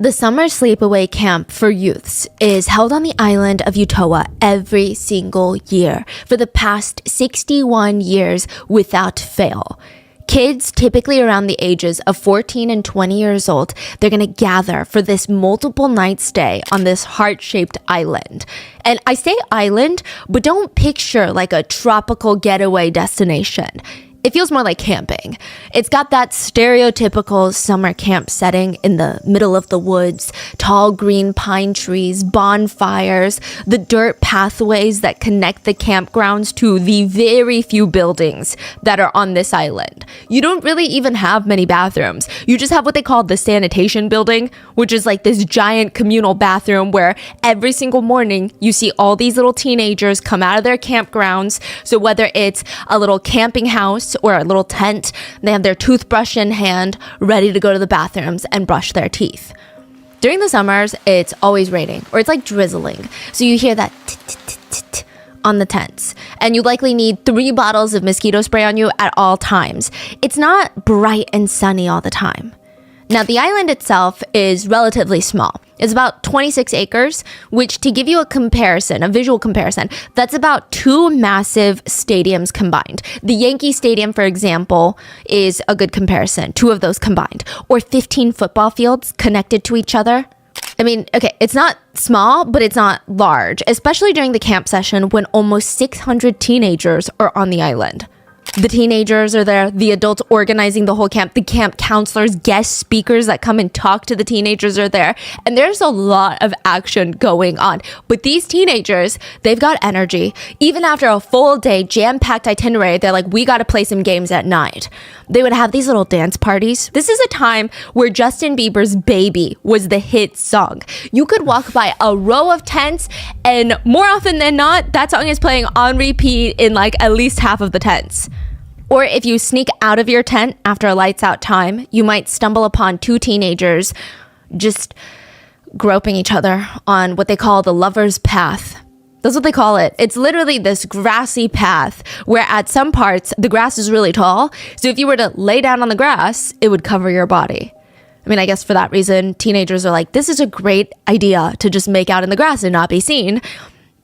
The summer sleepaway camp for youths is held on the island of Utoa every single year for the past 61 years without fail. Kids, typically around the ages of 14 and 20 years old, they're going to gather for this multiple night stay on this heart-shaped island. And I say island, but don't picture like a tropical getaway destination. It feels more like camping. It's got that stereotypical summer camp setting in the middle of the woods, tall green pine trees, bonfires, the dirt pathways that connect the campgrounds to the very few buildings that are on this island. You don't really even have many bathrooms. You just have what they call the sanitation building, which is like this giant communal bathroom where every single morning you see all these little teenagers come out of their campgrounds. So whether it's a little camping house or a little tent, they have their toothbrush in hand, ready to go to the bathrooms and brush their teeth. During the summers, it's always raining, or it's like drizzling. So you hear that tit on the tents, and you likely need 3 bottles of mosquito spray on you at all times. It's not bright and sunny all the time. Now, the island itself is relatively small. It's about 26 acres, which, to give you a comparison, a visual comparison, that's about 2 massive stadiums combined. The Yankee Stadium, for example, is a good comparison, 2 of those combined, or 15 football fields connected to each other. I mean, okay, it's not small, but it's not large, especially during the camp session when almost 600 teenagers are on the island. The teenagers are there, the adults organizing the whole camp, the camp counselors, guest speakers that come and talk to the teenagers are there, and there's a lot of action going on. But these teenagers, they've got energy. Even after a full day, jam-packed itinerary, they're like, we gotta play some games at night. They would have these little dance parties. This is a time where Justin Bieber's Baby was the hit song. You could walk by a row of tents, and more often than not, that song is playing on repeat in like at least half of the tents. Or if you sneak out of your tent after a lights out time, you might stumble upon 2 teenagers just groping each other on what they call the lover's path. That's what they call it. It's literally this grassy path where at some parts the grass is really tall. So if you were to lay down on the grass, it would cover your body. I mean, I guess for that reason, teenagers are like, this is a great idea to just make out in the grass and not be seen.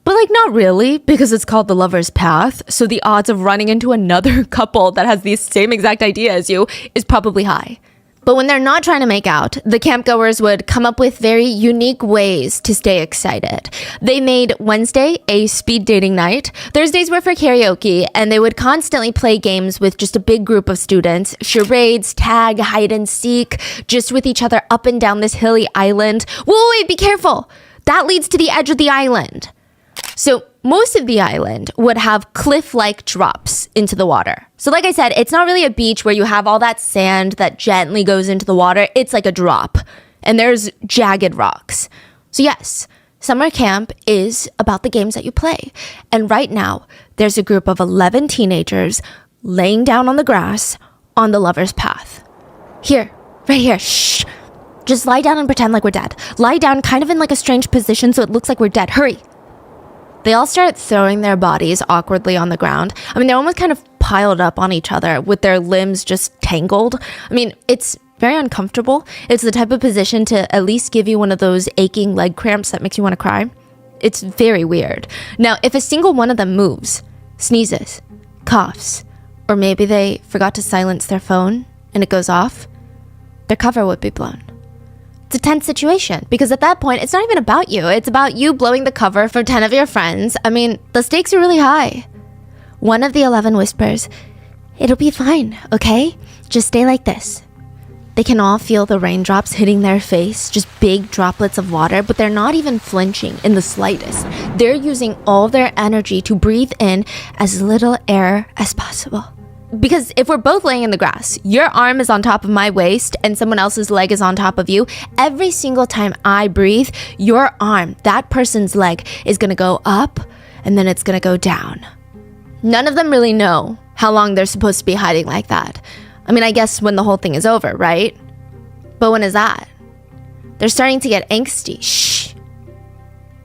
But like, not really, because it's called the lover's path. So the odds of running into another couple that has the same exact idea as you is probably high. But when they're not trying to make out, the campgoers would come up with very unique ways to stay excited. They made Wednesday a speed dating night. Thursdays were for karaoke, and they would constantly play games with just a big group of students. Charades, tag, hide and seek, just with each other up and down this hilly island. Wait, be careful! That leads to the edge of the island. So most of the island would have cliff-like drops into the water. So like I said, it's not really a beach where you have all that sand that gently goes into the water. It's like a drop, and there's jagged rocks. So yes, summer camp is about the games that you play. And right now, there's a group of 11 teenagers laying down on the grass on the lover's path. Here, right here, shh. Just lie down and pretend like we're dead. Lie down kind of in like a strange position so it looks like we're dead. Hurry. They all start throwing their bodies awkwardly on the ground. I mean, they're almost kind of piled up on each other with their limbs just tangled. I mean, it's very uncomfortable. It's the type of position to at least give you one of those aching leg cramps that makes you want to cry. It's very weird. Now, if a single one of them moves, sneezes, coughs, or maybe they forgot to silence their phone and it goes off, their cover would be blown. It's a tense situation because at that point, it's not even about you. It's about you blowing the cover for 10 of your friends. I mean, the stakes are really high. One of the 11 whispers, "It'll be fine, okay? Just stay like this." They can all feel the raindrops hitting their face, just big droplets of water, but they're not even flinching in the slightest. They're using all their energy to breathe in as little air as possible. Because if we're both laying in the grass, your arm is on top of my waist and someone else's leg is on top of you, every single time I breathe, your arm, that person's leg, is gonna go up and then it's gonna go down. None of them really know how long they're supposed to be hiding like that. I mean, I guess when the whole thing is over, right? But when is that? They're starting to get angsty. Shh.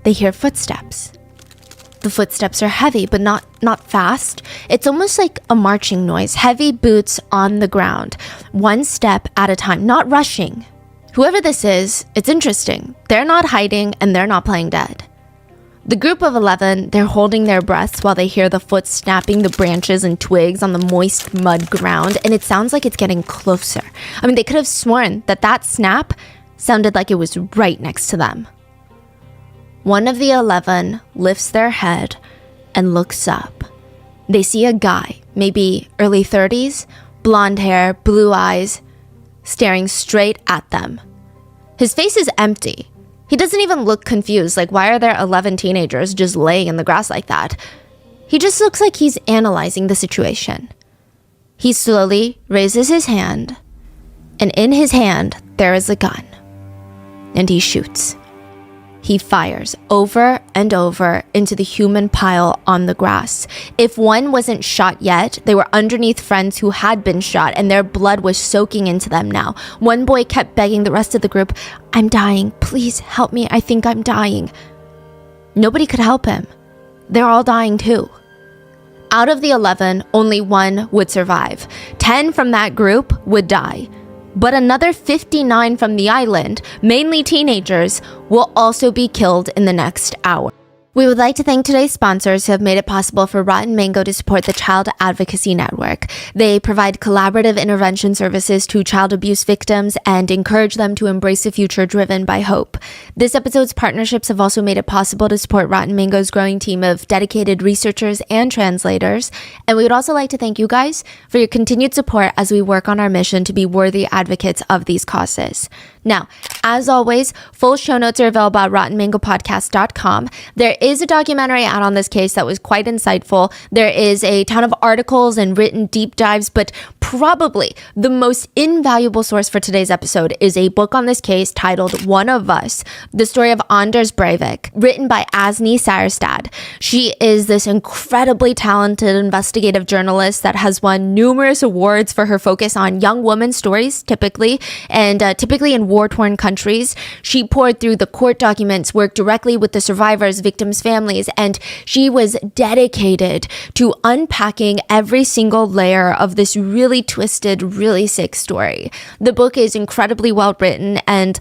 They hear footsteps. The footsteps are heavy, but not fast. It's almost like a marching noise. Heavy boots on the ground, one step at a time, not rushing. Whoever this is, it's interesting. They're not hiding and they're not playing dead. The group of 11, they're holding their breaths while they hear the foot snapping the branches and twigs on the moist mud ground, and it sounds like it's getting closer. I mean, they could have sworn that that snap sounded like it was right next to them. One of the 11 lifts their head and looks up. They see a guy, maybe early 30s, blonde hair, blue eyes, staring straight at them. His face is empty. He doesn't even look confused, like why are there 11 teenagers just laying in the grass like that? He just looks like he's analyzing the situation. He slowly raises his hand, and in his hand there is a gun. And he shoots. He fires over and over into the human pile on the grass. If one wasn't shot yet, they were underneath friends who had been shot and their blood was soaking into them now. One boy kept begging the rest of the group, "I'm dying, please help me, I think I'm dying." Nobody could help him. They're all dying too. Out of the 11, only one would survive. 10 from that group would die. But another 59 from the island, mainly teenagers, will also be killed in the next hour. We would like to thank today's sponsors who have made it possible for Rotten Mango to support the Child Advocacy Network. They provide collaborative intervention services to child abuse victims and encourage them to embrace a future driven by hope. This episode's partnerships have also made it possible to support Rotten Mango's growing team of dedicated researchers and translators. And we would also like to thank you guys for your continued support as we work on our mission to be worthy advocates of these causes. Now, as always, full show notes are available at RottenMangoPodcast.com. There is a documentary out on this case that was quite insightful. There is a ton of articles and written deep dives, but probably the most invaluable source for today's episode is a book on this case titled One of Us, the story of Anders Breivik, written by Asni Seierstad. She is this incredibly talented investigative journalist that has won numerous awards for her focus on young women's stories, typically in war-torn countries. She poured through the court documents, worked directly with the survivors, victims' families, and she was dedicated to unpacking every single layer of this really twisted, really sick story. The book is incredibly well written, and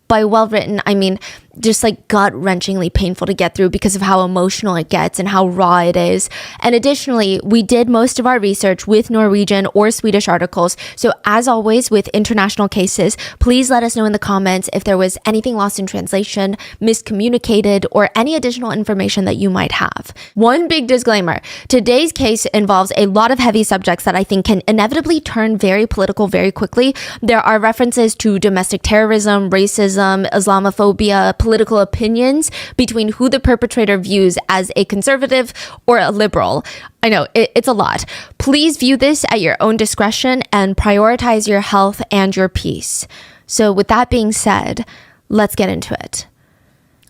by well written, I mean just like gut-wrenchingly painful to get through because of how emotional it gets and how raw it is. And additionally, we did most of our research with Norwegian or Swedish articles. So as always with international cases, please let us know in the comments if there was anything lost in translation, miscommunicated, or any additional information that you might have. One big disclaimer, today's case involves a lot of heavy subjects that I think can inevitably turn very political very quickly. There are references to domestic terrorism, racism, Islamophobia, political opinions between who the perpetrator views as a conservative or a liberal. I know, it's a lot. Please view this at your own discretion and prioritize your health and your peace. So with that being said, let's get into it.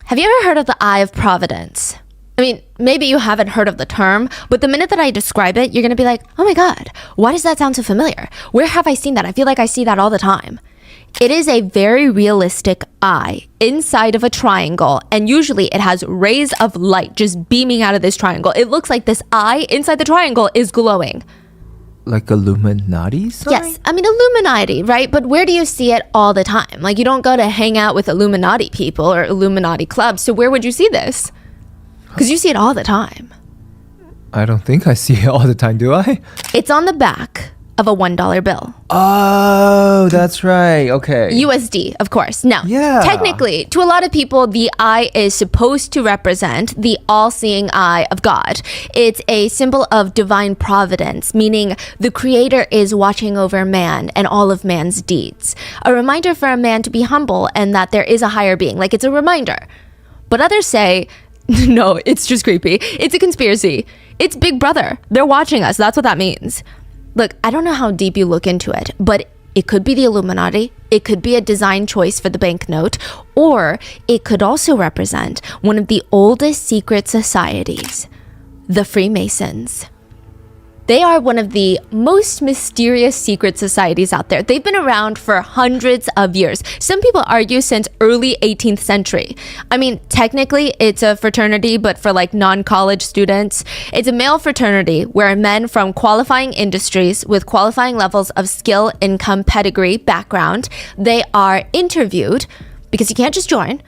Have you ever heard of the Eye of Providence? I mean, maybe you haven't heard of the term, but the minute that I describe it, you're going to be like, oh my God, why does that sound so familiar? Where have I seen that? I feel like I see that all the time. It is a very realistic eye inside of a triangle, and usually it has rays of light just beaming out of this triangle. It looks like this eye inside the triangle is glowing. Like Illuminati sign? Yes, I mean Illuminati, right? But where do you see it all the time? Like you don't go to hang out with Illuminati people or Illuminati clubs, so where would you see this? Because you see it all the time. I don't think I see it all the time, do I? It's on the back of a $1 bill. Oh, that's right. Okay. USD, of course. Now, yeah. Technically, to a lot of people, the eye is supposed to represent the all-seeing eye of God. It's a symbol of divine providence, meaning the creator is watching over man and all of man's deeds. A reminder for a man to be humble and that there is a higher being. Like, it's a reminder. But others say, no, it's just creepy. It's a conspiracy. It's Big Brother. They're watching us. That's what that means. Look, I don't know how deep you look into it, but it could be the Illuminati, it could be a design choice for the banknote, or it could also represent one of the oldest secret societies, the Freemasons. They are one of the most mysterious secret societies out there. They've been around for hundreds of years. Some people argue since early 18th century. I mean, technically it's a fraternity, but for like non-college students, it's a male fraternity where men from qualifying industries with qualifying levels of skill, income, pedigree, background, they are interviewed because you can't just join,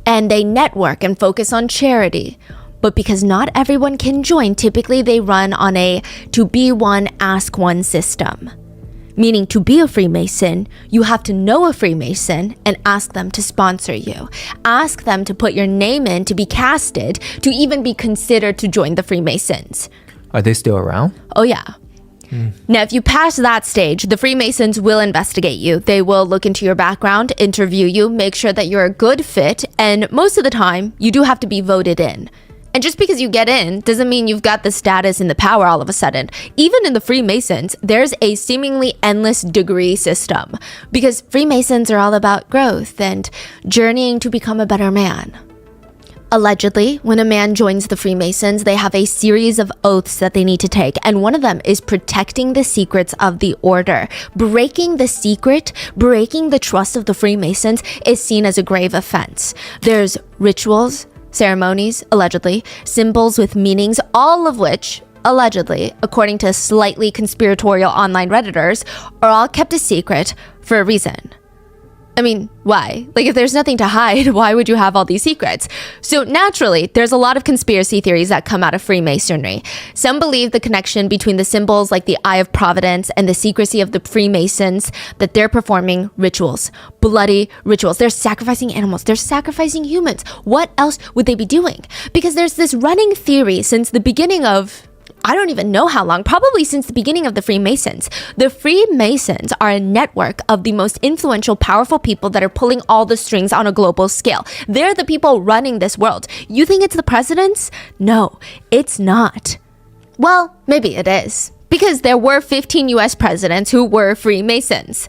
and they network and focus on charity. But because not everyone can join, typically they run on a to be one, ask one system. Meaning to be a Freemason, you have to know a Freemason and ask them to sponsor you. Ask them to put your name in to be casted, to even be considered to join the Freemasons. Are they still around? Oh yeah. Now, if you pass that stage, the Freemasons will investigate you. They will look into your background, interview you, make sure that you're a good fit, and most of the time, you do have to be voted in. And just because you get in doesn't mean you've got the status and the power all of a sudden. Even in the Freemasons, there's a seemingly endless degree system because Freemasons are all about growth and journeying to become a better man. Allegedly, when a man joins the Freemasons, they have a series of oaths that they need to take, and one of them is protecting the secrets of the order. Breaking the secret, breaking the trust of the Freemasons is seen as a grave offense. There's rituals, ceremonies, allegedly, symbols with meanings, all of which, allegedly, according to slightly conspiratorial online Redditors, are all kept a secret for a reason. I mean, why? Like, if there's nothing to hide, why would you have all these secrets? So naturally, there's a lot of conspiracy theories that come out of Freemasonry. Some believe the connection between the symbols like the Eye of Providence and the secrecy of the Freemasons, that they're performing rituals, bloody rituals. They're sacrificing animals. They're sacrificing humans. What else would they be doing? Because there's this running theory since the beginning of, I don't even know how long, probably since the beginning of the Freemasons. The Freemasons are a network of the most influential, powerful people that are pulling all the strings on a global scale. They're the people running this world. You think it's the presidents? No, it's not. Well, maybe it is. Because there were 15 US presidents who were Freemasons.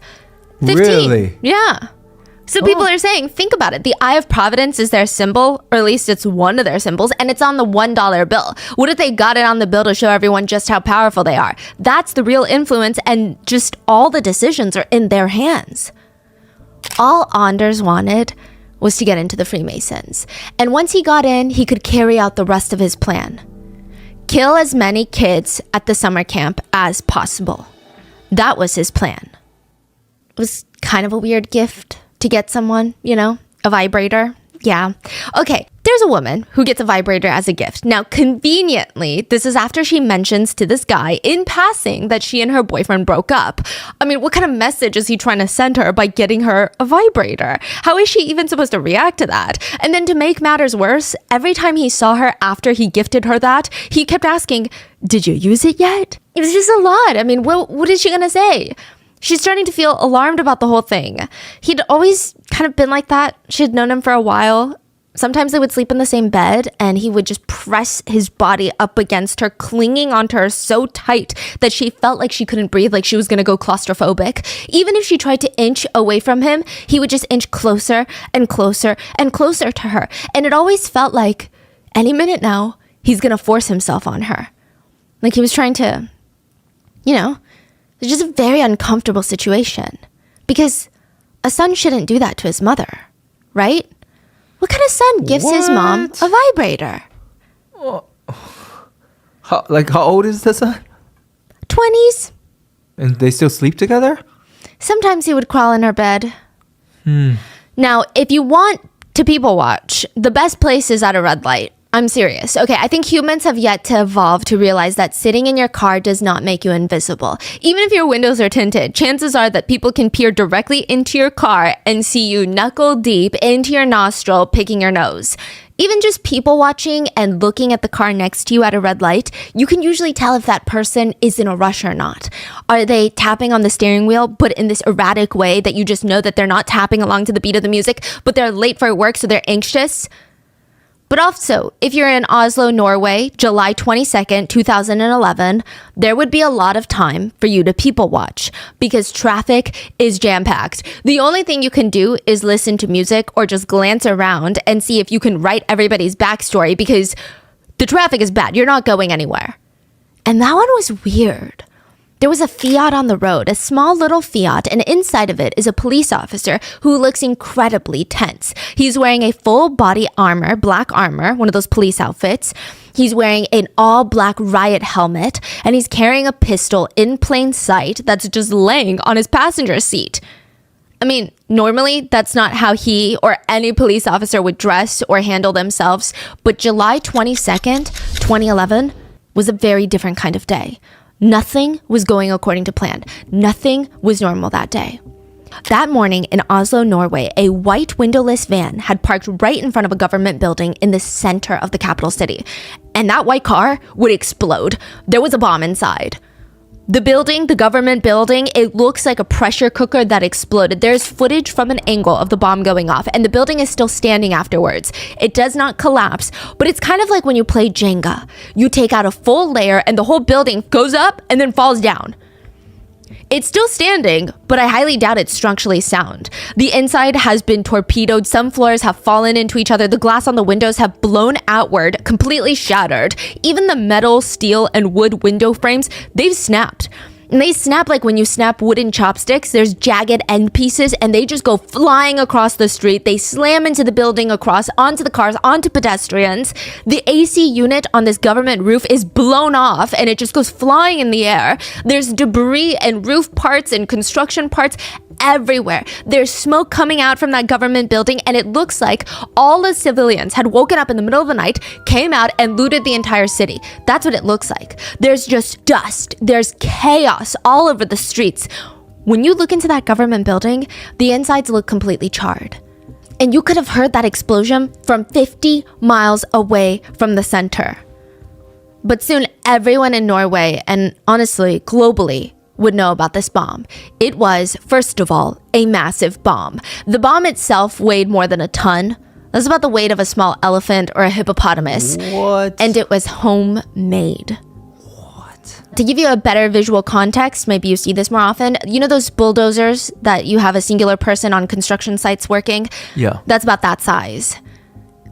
15. Really? Yeah. So people are saying, think about it. The Eye of Providence is their symbol, or at least it's one of their symbols, and it's on the $1 bill. What if they got it on the bill to show everyone just how powerful they are? That's the real influence, and just all the decisions are in their hands. All Anders wanted was to get into the Freemasons. And once he got in, he could carry out the rest of his plan. Kill as many kids at the summer camp as possible. That was his plan. It was kind of a weird gift to get someone, you know, a vibrator. Yeah. Okay, there's a woman who gets a vibrator as a gift. Now, conveniently, this is after she mentions to this guy in passing that she and her boyfriend broke up. I mean, what kind of message is he trying to send her by getting her a vibrator? How is she even supposed to react to that? And then to make matters worse, every time he saw her after he gifted her that, he kept asking, "Did you use it yet?" It was just a lot. I mean, what is she gonna say? She's starting to feel alarmed about the whole thing. He'd always kind of been like that. She'd known him for a while. Sometimes they would sleep in the same bed, and he would just press his body up against her, clinging onto her so tight that she felt like she couldn't breathe, like she was going to go claustrophobic. Even if she tried to inch away from him, he would just inch closer and closer and closer to her. And it always felt like any minute now, he's going to force himself on her. Like he was trying to, you know, it's just a very uncomfortable situation because a son shouldn't do that to his mother, right? What kind of son gives his mom a vibrator? How old is the son? 20s. And they still sleep together? Sometimes he would crawl in her bed. Now, if you want to people watch, the best place is at a red light. I'm serious. Okay, I think humans have yet to evolve to realize that sitting in your car does not make you invisible. Even if your windows are tinted, chances are that people can peer directly into your car and see you knuckle deep into your nostril, picking your nose. Even just people watching and looking at the car next to you at a red light, you can usually tell if that person is in a rush or not. Are they tapping on the steering wheel, but in this erratic way that you just know that they're not tapping along to the beat of the music, but they're late for work, so they're anxious? But also, if you're in Oslo, Norway, July 22nd, 2011, there would be a lot of time for you to people watch because traffic is jam-packed. The only thing you can do is listen to music or just glance around and see if you can write everybody's backstory because the traffic is bad. You're not going anywhere. And that one was weird. There was a Fiat on the road, a small little Fiat, and inside of it is a police officer who looks incredibly tense. He's wearing a full body armor, black armor, one of those police outfits. He's wearing an all black riot helmet, and he's carrying a pistol in plain sight that's just laying on his passenger seat. I mean, normally that's not how he or any police officer would dress or handle themselves, but July 22nd, 2011 was a very different kind of day. Nothing was going according to plan. Nothing was normal that day. That morning in Oslo, Norway, a white windowless van had parked right in front of a government building in the center of the capital city. And that white car would explode. There was a bomb inside. The building, the government building, it looks like a pressure cooker that exploded. There's footage from an angle of the bomb going off, and the building is still standing afterwards. It does not collapse, but it's kind of like when you play Jenga. You take out a full layer, and the whole building goes up and then falls down. It's still standing, but I highly doubt it's structurally sound. The inside has been torpedoed. Some floors have fallen into each other. The glass on the windows have blown outward, completely shattered. Even the metal, steel, and wood window frames, they've snapped. And they snap like when you snap wooden chopsticks. There's jagged end pieces, and they just go flying across the street. They slam into the building, across, onto the cars, onto pedestrians. The AC unit on this government roof is blown off, and it just goes flying in the air. There's debris and roof parts and construction parts everywhere. There's smoke coming out from that government building, and it looks like all the civilians had woken up in the middle of the night, came out, and looted the entire city. That's what it looks like. There's just dust. There's chaos all over the streets. When you look into that government building, the insides look completely charred. And you could have heard that explosion from 50 miles away from the center. But soon everyone in Norway, and honestly, globally, would know about this bomb. It was, first of all, a massive bomb. The bomb itself weighed more than a ton. That's about the weight of a small elephant or a hippopotamus. What? And it was homemade. What? To give you a better visual context, maybe you see this more often. You know those bulldozers that you have a singular person on construction sites working? Yeah. That's about that size.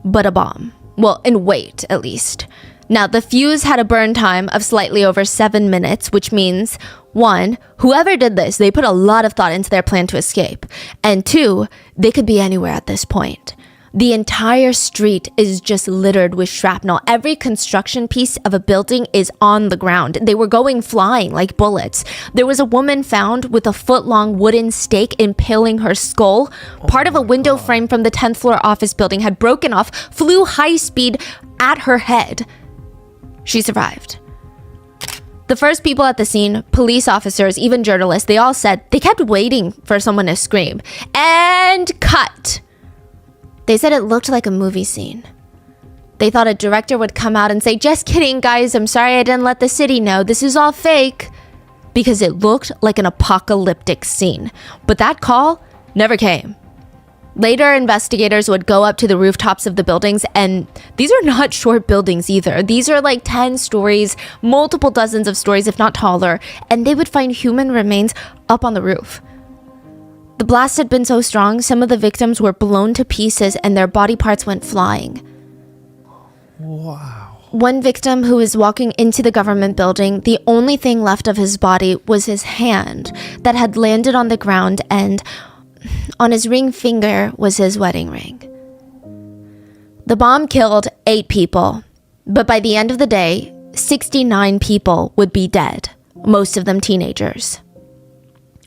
But a bomb. Well, in weight, at least. Now, the fuse had a burn time of slightly over 7 minutes, which means, 1, whoever did this, they put a lot of thought into their plan to escape. And 2, they could be anywhere at this point. The entire street is just littered with shrapnel. Every construction piece of a building is on the ground. They were going flying like bullets. There was a woman found with a foot-long wooden stake impaling her skull. Part of a window frame from the 10th floor office building had broken off, flew high speed at her head. She survived. The first people at the scene, police officers, even journalists, they all said they kept waiting for someone to scream. And cut. They said it looked like a movie scene. They thought a director would come out and say, "Just kidding, guys. I'm sorry I didn't let the city know. This is all fake." Because it looked like an apocalyptic scene. But that call never came. Later, investigators would go up to the rooftops of the buildings, and these are not short buildings either. These are like 10 stories, multiple dozens of stories, if not taller, and they would find human remains up on the roof. The blast had been so strong, some of the victims were blown to pieces and their body parts went flying. Wow. One victim who was walking into the government building, the only thing left of his body was his hand that had landed on the ground, and on his ring finger was his wedding ring. The bomb killed 8 people, but by the end of the day, 69 people would be dead, most of them teenagers.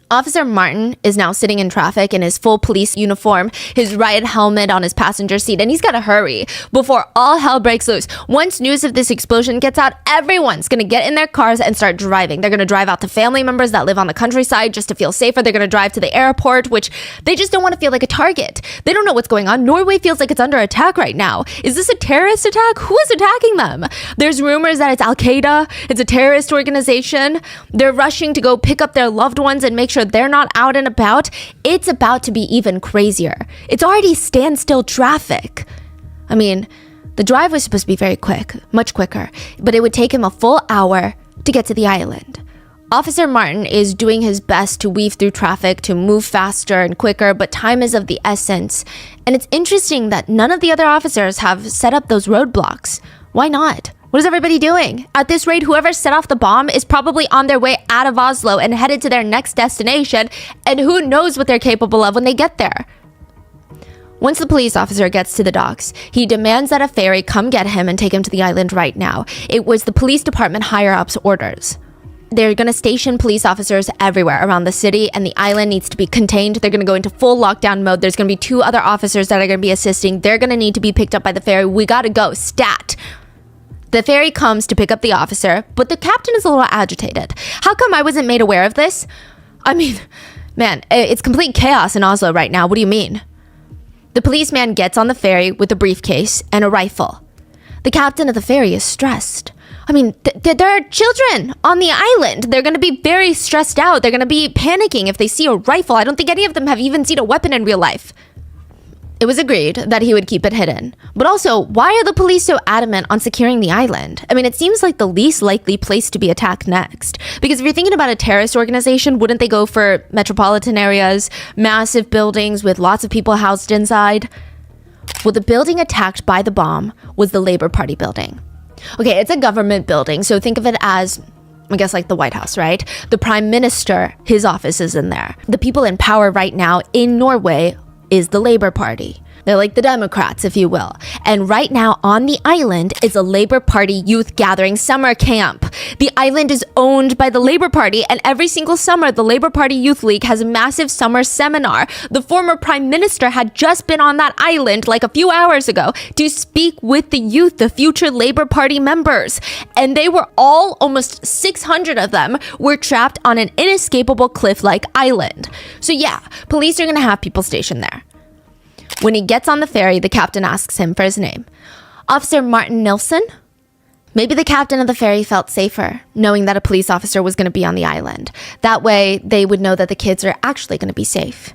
Officer Martin is now sitting in traffic in his full police uniform, his riot helmet on his passenger seat, and he's got to hurry before all hell breaks loose. Once news of this explosion gets out, everyone's going to get in their cars and start driving. They're going to drive out to family members that live on the countryside just to feel safer. They're going to drive to the airport, which they just don't want to feel like a target. They don't know what's going on. Norway feels like it's under attack right now. Is this a terrorist attack? Who is attacking them? There's rumors that it's Al-Qaeda. It's a terrorist organization. They're rushing to go pick up their loved ones and make sure they're not out and about. It's about to be even crazier. It's already standstill traffic. I mean, the drive was supposed to be very quick, much quicker, but it would take him a full hour to get to the island. Officer Martin is doing his best to weave through traffic, to move faster and quicker, but time is of the essence. And it's interesting that none of the other officers have set up those roadblocks. Why not? What What is everybody doing? At this rate, whoever set off the bomb is probably on their way out of Oslo and headed to their next destination, and who knows what they're capable of when they get there. Once the police officer gets to the docks, he demands that a ferry come get him and take him to the island right now. It was the police department higher-ups' orders. They're going to station police officers everywhere around the city, and the island needs to be contained. They're going to go into full lockdown mode. There's going to be 2 other officers that are going to be assisting. They're going to need to be picked up by the ferry. We got to go. Stat. The ferry comes to pick up the officer, but the captain is a little agitated. How come I wasn't made aware of this? I mean, man, it's complete chaos in Oslo right now. What do you mean? The policeman gets on the ferry with a briefcase and a rifle. The captain of the ferry is stressed. I mean, there are children on the island. They're going to be very stressed out. They're going to be panicking if they see a rifle. I don't think any of them have even seen a weapon in real life. It was agreed that he would keep it hidden. But also, why are the police so adamant on securing the island? I mean, it seems like the least likely place to be attacked next. Because if you're thinking about a terrorist organization, wouldn't they go for metropolitan areas, massive buildings with lots of people housed inside? Well, the building attacked by the bomb was the Labour Party building. Okay, it's a government building, so think of it as, I guess, like the White House, right? The Prime Minister, his office is in there. The people in power right now in Norway is the Labour Party. They're like the Democrats, if you will. And right now on the island is a Labour Party youth gathering summer camp. The island is owned by the Labour Party, and every single summer, the Labour Party Youth League has a massive summer seminar. The former Prime Minister had just been on that island like a few hours ago to speak with the youth, the future Labour Party members. And they were all, almost 600 of them, were trapped on an inescapable cliff-like island. So yeah, police are gonna have people stationed there. When he gets on the ferry, the captain asks him for his name. Officer Martin Nilsson? Maybe the captain of the ferry felt safer, knowing that a police officer was going to be on the island. That way, they would know that the kids are actually going to be safe.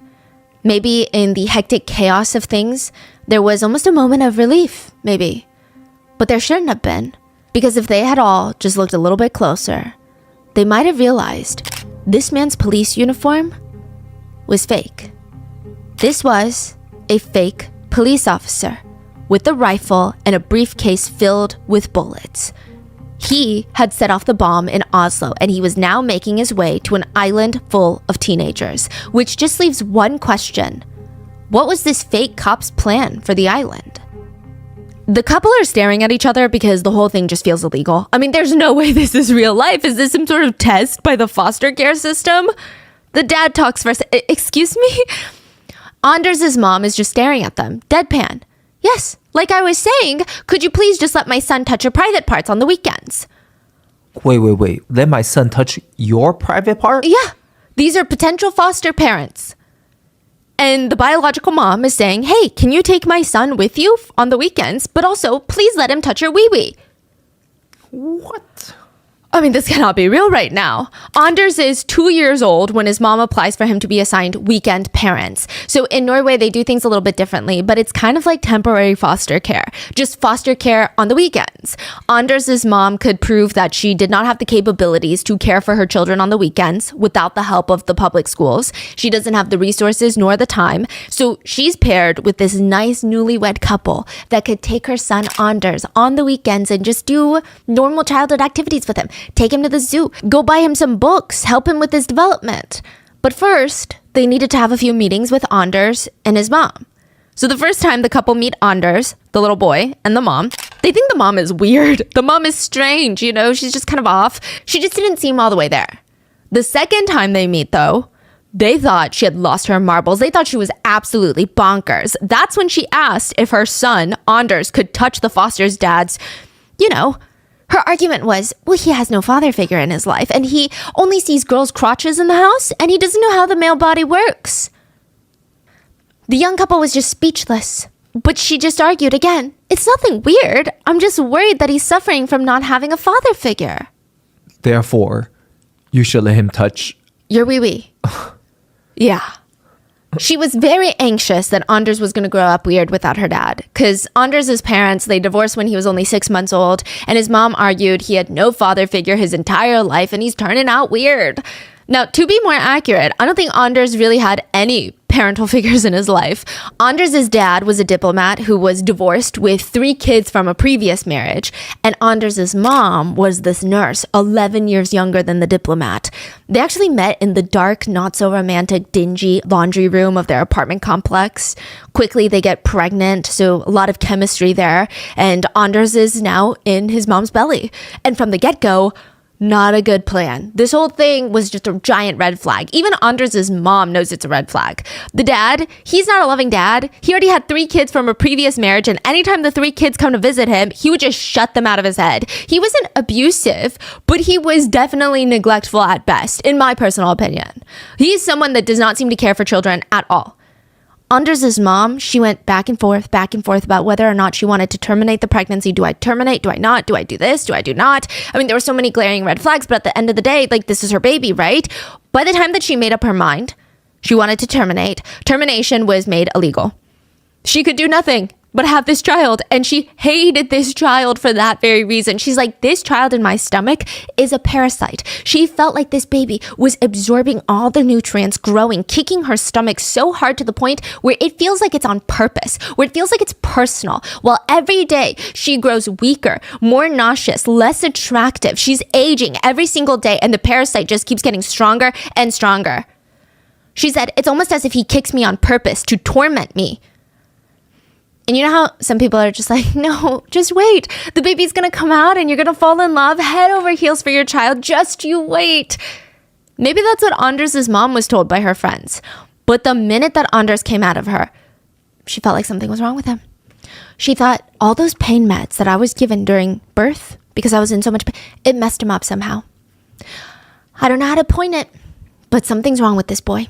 Maybe in the hectic chaos of things, there was almost a moment of relief, maybe. But there shouldn't have been, because if they had all just looked a little bit closer, they might have realized this man's police uniform was fake. This was a fake police officer with a rifle and a briefcase filled with bullets. He had set off the bomb in Oslo, and he was now making his way to an island full of teenagers, which just leaves one question. What was this fake cop's plan for the island? The couple are staring at each other because the whole thing just feels illegal. I mean, there's no way this is real life. Is this some sort of test by the foster care system? The dad talks first. Excuse me? Anders' mom is just staring at them, deadpan. Yes, like I was saying, could you please just let my son touch your private parts on the weekends? Wait. Let my son touch your private part? Yeah, these are potential foster parents. And the biological mom is saying, hey, can you take my son with you on the weekends? But also, please let him touch your wee-wee. What? I mean, this cannot be real right now. Anders is 2 years old when his mom applies for him to be assigned weekend parents. So in Norway, they do things a little bit differently, but it's kind of like temporary foster care, just foster care on the weekends. Anders' mom could prove that she did not have the capabilities to care for her children on the weekends without the help of the public schools. She doesn't have the resources nor the time. So she's paired with this nice newlywed couple that could take her son Anders on the weekends and just do normal childhood activities with him. Take him to the zoo, go buy him some books, help him with his development. But first, they needed to have a few meetings with Anders and his mom. So the first time the couple meet Anders, the little boy, and the mom, they think the mom is weird. The mom is strange, you know, she's just kind of off. She just didn't seem all the way there. The second time they meet, though, they thought she had lost her marbles. They thought she was absolutely bonkers. That's when she asked if her son, Anders, could touch the foster's dad's, her argument was, well, he has no father figure in his life, and he only sees girls' crotches in the house, and he doesn't know how the male body works. The young couple was just speechless, but she just argued again. It's nothing weird. I'm just worried that he's suffering from not having a father figure. Therefore, you should let him touch your wee-wee. Yeah. She was very anxious that Anders was going to grow up weird without her dad, because Anders' parents, they divorced when he was only 6 months old, and his mom argued he had no father figure his entire life and he's turning out weird. Now, to be more accurate, I don't think Anders really had any parental figures in his life. Anders' dad was a diplomat who was divorced with 3 kids from a previous marriage, and Anders' mom was this nurse, 11 years younger than the diplomat. They actually met in the dark, not-so-romantic, dingy laundry room of their apartment complex. Quickly, they get pregnant, so a lot of chemistry there, and Anders is now in his mom's belly. And from the get-go, not a good plan. This whole thing was just a giant red flag. Even Anders' mom knows it's a red flag. The dad, he's not a loving dad. He already had 3 kids from a previous marriage, and anytime the 3 kids come to visit him, he would just shut them out of his head. He wasn't abusive, but he was definitely neglectful at best, in my personal opinion. He's someone that does not seem to care for children at all. Anders' mom, she went back and forth about whether or not she wanted to terminate the pregnancy. Do I terminate? Do I not? Do I do this? Do I do not? I mean, there were so many glaring red flags, but at the end of the day, like, this is her baby, right? By the time that she made up her mind, she wanted to terminate. Termination was made illegal. She could do nothing but have this child, and she hated this child for that very reason. She's like, this child in my stomach is a parasite. She felt like this baby was absorbing all the nutrients, growing, kicking her stomach so hard to the point where it feels like it's on purpose, where it feels like it's personal. While every day she grows weaker, more nauseous, less attractive. She's aging every single day, and the parasite just keeps getting stronger and stronger. She said, it's almost as if he kicks me on purpose to torment me. And you know how some people are just like, no, just wait. The baby's going to come out and you're going to fall in love head over heels for your child. Just you wait. Maybe that's what Anders' mom was told by her friends. But the minute that Anders came out of her, she felt like something was wrong with him. She thought all those pain meds that I was given during birth, because I was in so much pain, it messed him up somehow. I don't know how to point it, but something's wrong with this boy.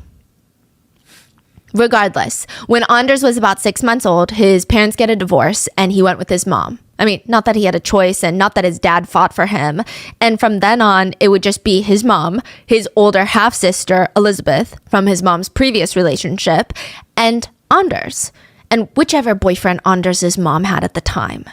Regardless, when Anders was about 6 months old, his parents get a divorce and he went with his mom. I mean, not that he had a choice and not that his dad fought for him. And from then on, it would just be his mom, his older half-sister, Elizabeth, from his mom's previous relationship, and Anders, and whichever boyfriend Anders' mom had at the time.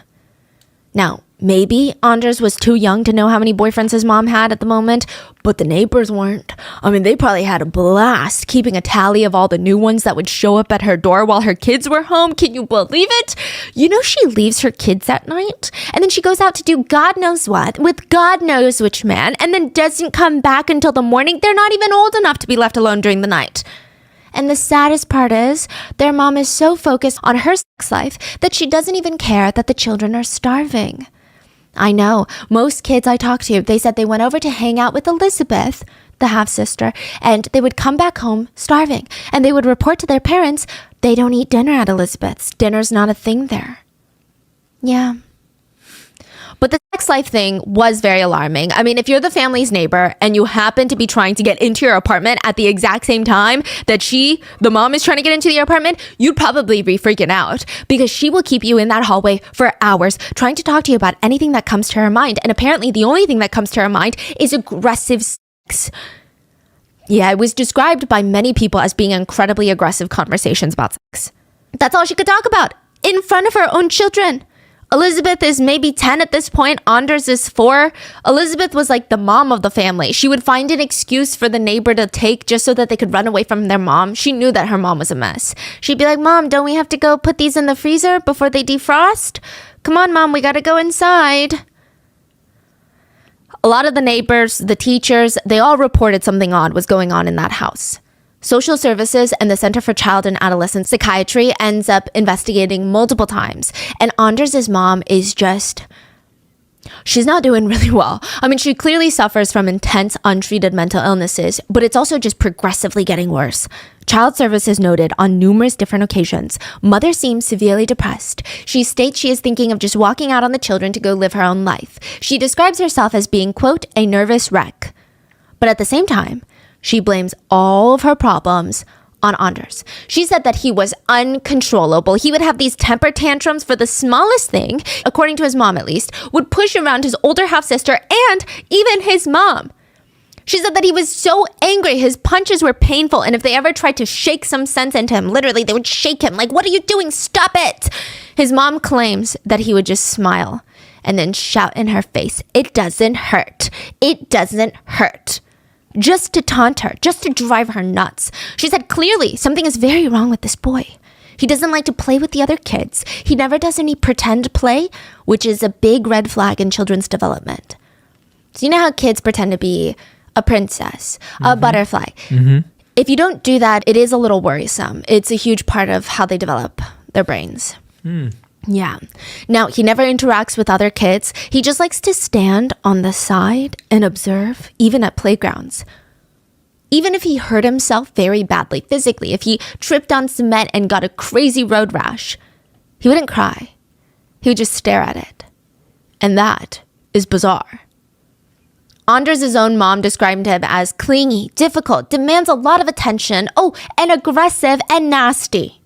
Now, maybe Anders was too young to know how many boyfriends his mom had at the moment, but the neighbors weren't. I mean, they probably had a blast keeping a tally of all the new ones that would show up at her door while her kids were home. Can you believe it? You know, she leaves her kids at night, and then she goes out to do God knows what with God knows which man, and then doesn't come back until the morning. They're not even old enough to be left alone during the night. And the saddest part is, their mom is so focused on her sex life that she doesn't even care that the children are starving. I know, most kids I talked to, they said they went over to hang out with Elizabeth, the half-sister, and they would come back home starving. And they would report to their parents, they don't eat dinner at Elizabeth's. Dinner's not a thing there. Yeah. But the sex life thing was very alarming. I mean, if you're the family's neighbor and you happen to be trying to get into your apartment at the exact same time that the mom is trying to get into your apartment, you'd probably be freaking out because she will keep you in that hallway for hours trying to talk to you about anything that comes to her mind. And apparently the only thing that comes to her mind is aggressive sex. Yeah, it was described by many people as being incredibly aggressive conversations about sex. That's all she could talk about in front of her own children. Elizabeth is maybe 10 at this point. Anders is 4. Elizabeth was like the mom of the family. She would find an excuse for the neighbor to take just so that they could run away from their mom. She knew that her mom was a mess. She'd be like, Mom, don't we have to go put these in the freezer before they defrost? Come on, Mom, we gotta go inside. A lot of the neighbors, the teachers, they all reported something odd was going on in that house. Social Services and the Center for Child and Adolescent Psychiatry ends up investigating multiple times. And Anders' mom is she's not doing really well. I mean, she clearly suffers from intense, untreated mental illnesses, but it's also just progressively getting worse. Child Services noted on numerous different occasions, mother seems severely depressed. She states she is thinking of just walking out on the children to go live her own life. She describes herself as being, quote, a nervous wreck. But at the same time, she blames all of her problems on Anders. She said that he was uncontrollable. He would have these temper tantrums for the smallest thing, according to his mom at least, would push around his older half-sister and even his mom. She said that he was so angry, his punches were painful, and if they ever tried to shake some sense into him, literally they would shake him like, what are you doing? Stop it! His mom claims that he would just smile and then shout in her face, it doesn't hurt. It doesn't hurt. just to taunt her, just to drive her nuts. She said, clearly, something is very wrong with this boy. He doesn't like to play with the other kids. He never does any pretend play, which is a big red flag in children's development. So you know how kids pretend to be a princess, a butterfly. If you don't do that, it is a little worrisome. It's a huge part of how they develop their brains. Yeah. Now, he never interacts with other kids. He just likes to stand on the side and observe, even at playgrounds. Even if he hurt himself very badly physically, if he tripped on cement and got a crazy road rash, he wouldn't cry. He would just stare at it. And that is bizarre. Anders' own mom described him as clingy, difficult, demands a lot of attention, and aggressive and nasty.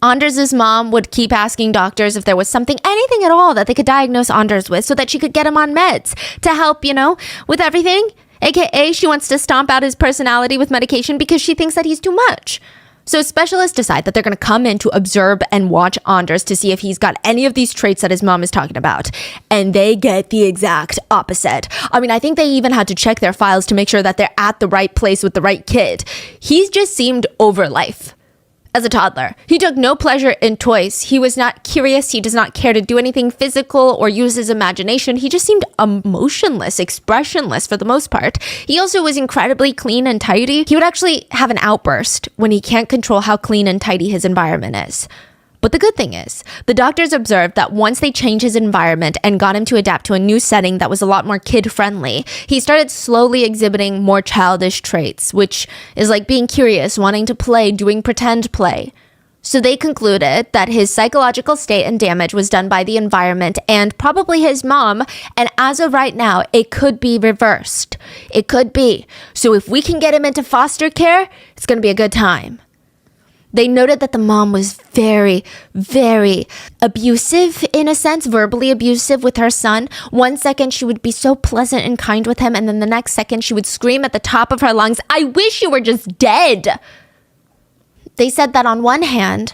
Anders' mom would keep asking doctors if there was something, anything at all that they could diagnose Anders with so that she could get him on meds to help, with everything. AKA, she wants to stomp out his personality with medication because she thinks that he's too much. So specialists decide that they're going to come in to observe and watch Anders to see if he's got any of these traits that his mom is talking about. And they get the exact opposite. I mean, I think they even had to check their files to make sure that they're at the right place with the right kid. He just seemed over life. As a toddler, he took no pleasure in toys. He was not curious. He does not care to do anything physical or use his imagination. He just seemed emotionless, expressionless for the most part. He also was incredibly clean and tidy. He would actually have an outburst when he can't control how clean and tidy his environment is. But the good thing is, the doctors observed that once they changed his environment and got him to adapt to a new setting that was a lot more kid-friendly, he started slowly exhibiting more childish traits, which is like being curious, wanting to play, doing pretend play. So they concluded that his psychological state and damage was done by the environment and probably his mom, and as of right now, it could be reversed. It could be. So if we can get him into foster care, it's going to be a good time. They noted that the mom was very, very abusive, in a sense, verbally abusive with her son. One second, she would be so pleasant and kind with him, and then the next second, she would scream at the top of her lungs, "I wish you were just dead!" They said that on one hand,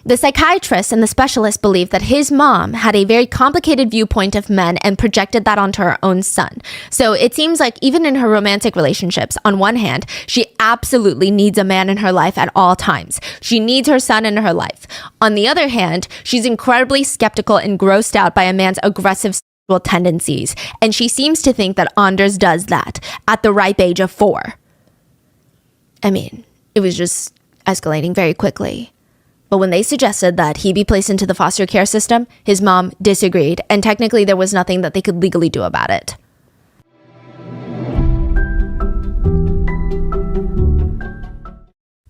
the psychiatrist and the specialist believed that his mom had a very complicated viewpoint of men and projected that onto her own son. So it seems like even in her romantic relationships, on one hand, she absolutely needs a man in her life at all times. She needs her son in her life. On the other hand, she's incredibly skeptical and grossed out by a man's aggressive sexual tendencies. And she seems to think that Anders does that at the ripe age of 4. I mean, it was just escalating very quickly. But when they suggested that he be placed into the foster care system, his mom disagreed, and technically there was nothing that they could legally do about it.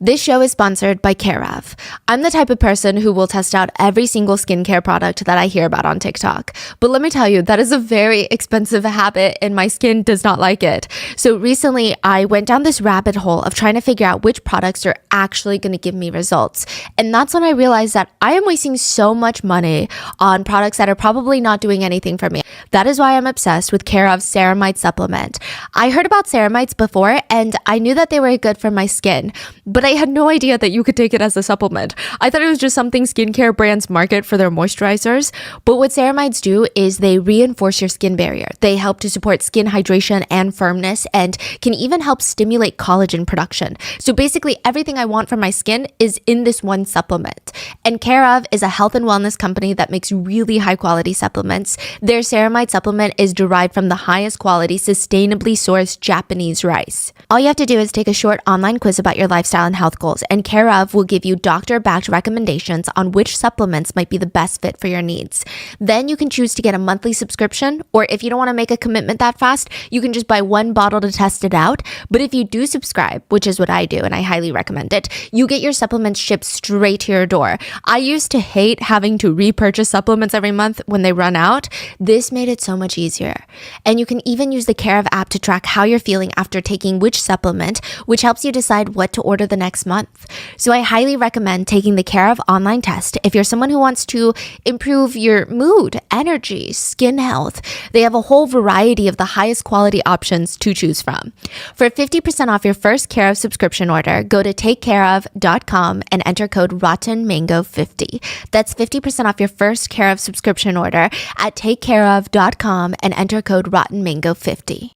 This show is sponsored by CareAv. I'm the type of person who will test out every single skincare product that I hear about on TikTok. But let me tell you, that is a very expensive habit and my skin does not like it. So recently, I went down this rabbit hole of trying to figure out which products are actually going to give me results. And that's when I realized that I am wasting so much money on products that are probably not doing anything for me. That is why I'm obsessed with CareAv's ceramide supplement. I heard about ceramides before and I knew that they were good for my skin, but I had no idea that you could take it as a supplement. I thought it was just something skincare brands market for their moisturizers. But what ceramides do is they reinforce your skin barrier. They help to support skin hydration and firmness and can even help stimulate collagen production. So basically everything I want for my skin is in this one supplement. And CareAv is a health and wellness company that makes really high quality supplements. Their ceramide supplement is derived from the highest quality, sustainably sourced Japanese rice. All you have to do is take a short online quiz about your lifestyle and health goals, and CareAv will give you doctor-backed recommendations on which supplements might be the best fit for your needs. Then you can choose to get a monthly subscription, or if you don't want to make a commitment that fast, you can just buy one bottle to test it out. But if you do subscribe, which is what I do, and I highly recommend it, you get your supplements shipped straight to your door. I used to hate having to repurchase supplements every month when they run out. This made it so much easier. And you can even use the CareAv app to track how you're feeling after taking which supplement, which helps you decide what to order the next month. So I highly recommend taking the CareAv online test if you're someone who wants to improve your mood, energy, skin health. They have a whole variety of the highest quality options to choose from. For 50% off your first CareAv subscription order, go to takecareof.com and enter code RottenMango50. That's 50% off your first CareAv subscription order at takecareof.com and enter code RottenMango50.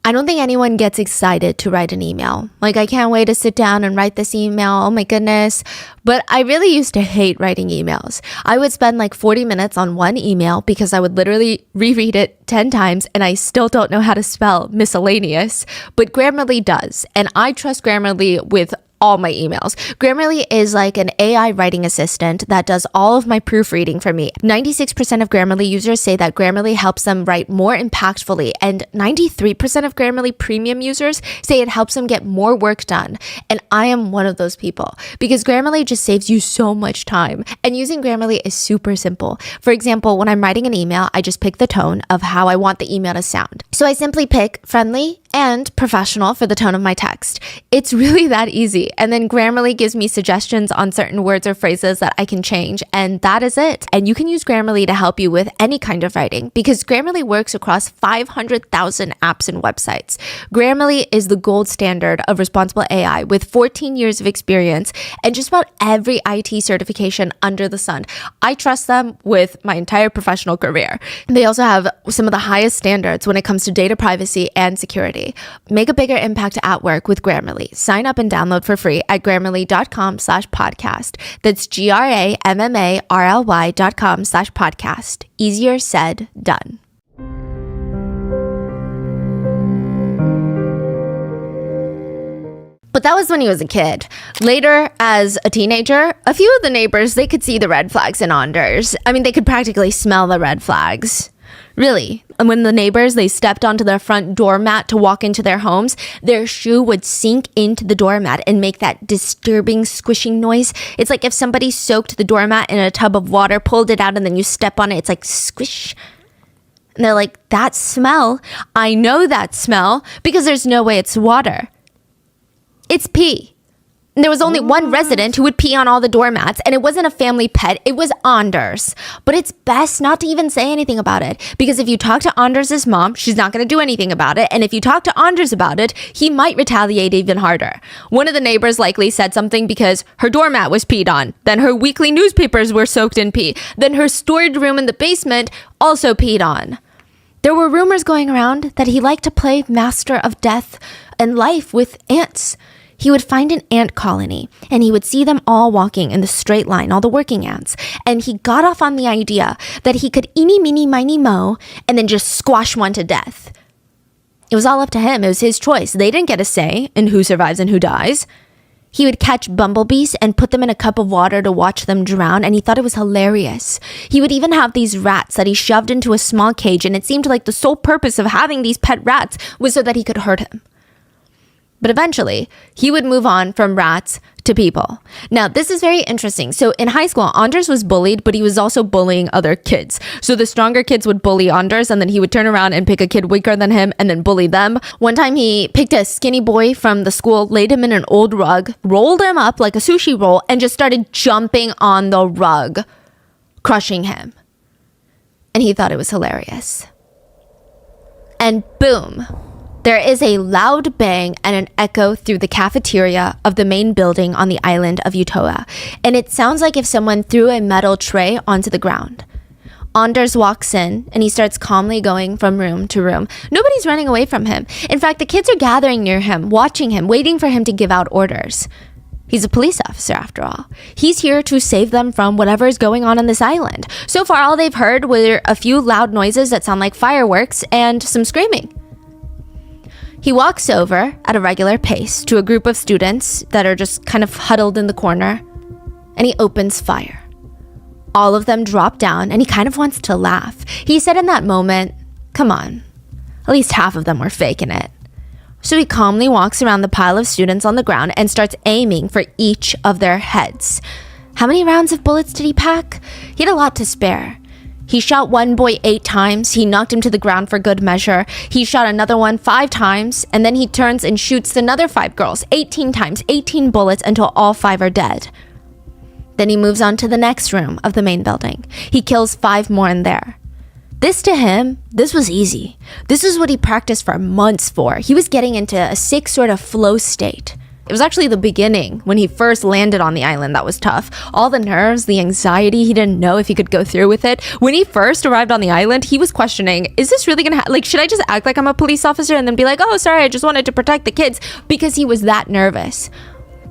I don't think anyone gets excited to write an email. Like, I can't wait to sit down and write this email. Oh my goodness. But I really used to hate writing emails. I would spend like 40 minutes on one email because I would literally reread it 10 times and I still don't know how to spell miscellaneous. But Grammarly does. And I trust Grammarly with all my emails. Grammarly is like an AI writing assistant that does all of my proofreading for me. 96% of Grammarly users say that Grammarly helps them write more impactfully, and 93% of Grammarly premium users say it helps them get more work done. And I am one of those people because Grammarly just saves you so much time. And using Grammarly is super simple. For example, when I'm writing an email, I just pick the tone of how I want the email to sound. So I simply pick friendly and professional for the tone of my text. It's really that easy. And then Grammarly gives me suggestions on certain words or phrases that I can change. And that is it. And you can use Grammarly to help you with any kind of writing because Grammarly works across 500,000 apps and websites. Grammarly is the gold standard of responsible AI with 14 years of experience and just about every IT certification under the sun. I trust them with my entire professional career. They also have some of the highest standards when it comes to data privacy and security. Make a bigger impact at work with Grammarly. Sign up and download for free at grammarly.com/podcast. That's GRAMMARLY.com/podcast. Easier said, done. But that was when he was a kid. Later, as a teenager, a few of the neighbors, they could see the red flags in Anders. I mean, they could practically smell the red flags. Really. And when the neighbors, they stepped onto their front doormat to walk into their homes, their shoe would sink into the doormat and make that disturbing squishing noise. It's like if somebody soaked the doormat in a tub of water, pulled it out, and then you step on it, it's like squish. And they're like, that smell, I know that smell because there's no way it's water. It's pee. There was only one resident who would pee on all the doormats, and it wasn't a family pet, it was Anders. But it's best not to even say anything about it, because if you talk to Anders' mom, she's not going to do anything about it, and if you talk to Anders about it, he might retaliate even harder. One of the neighbors likely said something because her doormat was peed on, then her weekly newspapers were soaked in pee, then her storage room in the basement also peed on. There were rumors going around that he liked to play Master of Death and Life with ants. He would find an ant colony and he would see them all walking in the straight line, all the working ants. And he got off on the idea that he could eeny, meeny, miny, moe, and then just squash one to death. It was all up to him. It was his choice. They didn't get a say in who survives and who dies. He would catch bumblebees and put them in a cup of water to watch them drown, and he thought it was hilarious. He would even have these rats that he shoved into a small cage, and it seemed like the sole purpose of having these pet rats was so that he could hurt him. But eventually, he would move on from rats to people. Now, this is very interesting. So in high school, Anders was bullied, but he was also bullying other kids. So the stronger kids would bully Anders, and then he would turn around and pick a kid weaker than him and then bully them. One time, he picked a skinny boy from the school, laid him in an old rug, rolled him up like a sushi roll, and just started jumping on the rug, crushing him. And he thought it was hilarious. And boom. There is a loud bang and an echo through the cafeteria of the main building on the island of Utøya, and it sounds like if someone threw a metal tray onto the ground. Anders walks in, and he starts calmly going from room to room. Nobody's running away from him. In fact, the kids are gathering near him, watching him, waiting for him to give out orders. He's a police officer, after all. He's here to save them from whatever is going on this island. So far, all they've heard were a few loud noises that sound like fireworks and some screaming. He walks over at a regular pace to a group of students that are just kind of huddled in the corner, and he opens fire. All of them drop down, and he kind of wants to laugh. He said in that moment, come on, at least half of them were faking it. So he calmly walks around the pile of students on the ground and starts aiming for each of their heads. How many rounds of bullets did he pack? He had a lot to spare. He shot one boy 8 times. He knocked him to the ground for good measure. He shot another one 5 times, and then he turns and shoots another 5 girls 18 times, 18 bullets until all 5 are dead. Then he moves on to the next room of the main building. He kills 5 more in there. This to him, this was easy. This is what he practiced for months for. He was getting into a sick sort of flow state. It was actually the beginning when he first landed on the island that was tough. All the nerves, the anxiety, he didn't know if he could go through with it. When he first arrived on the island, he was questioning, is this really gonna like, should I just act like I'm a police officer and then be like, oh, sorry, I just wanted to protect the kids, because he was that nervous.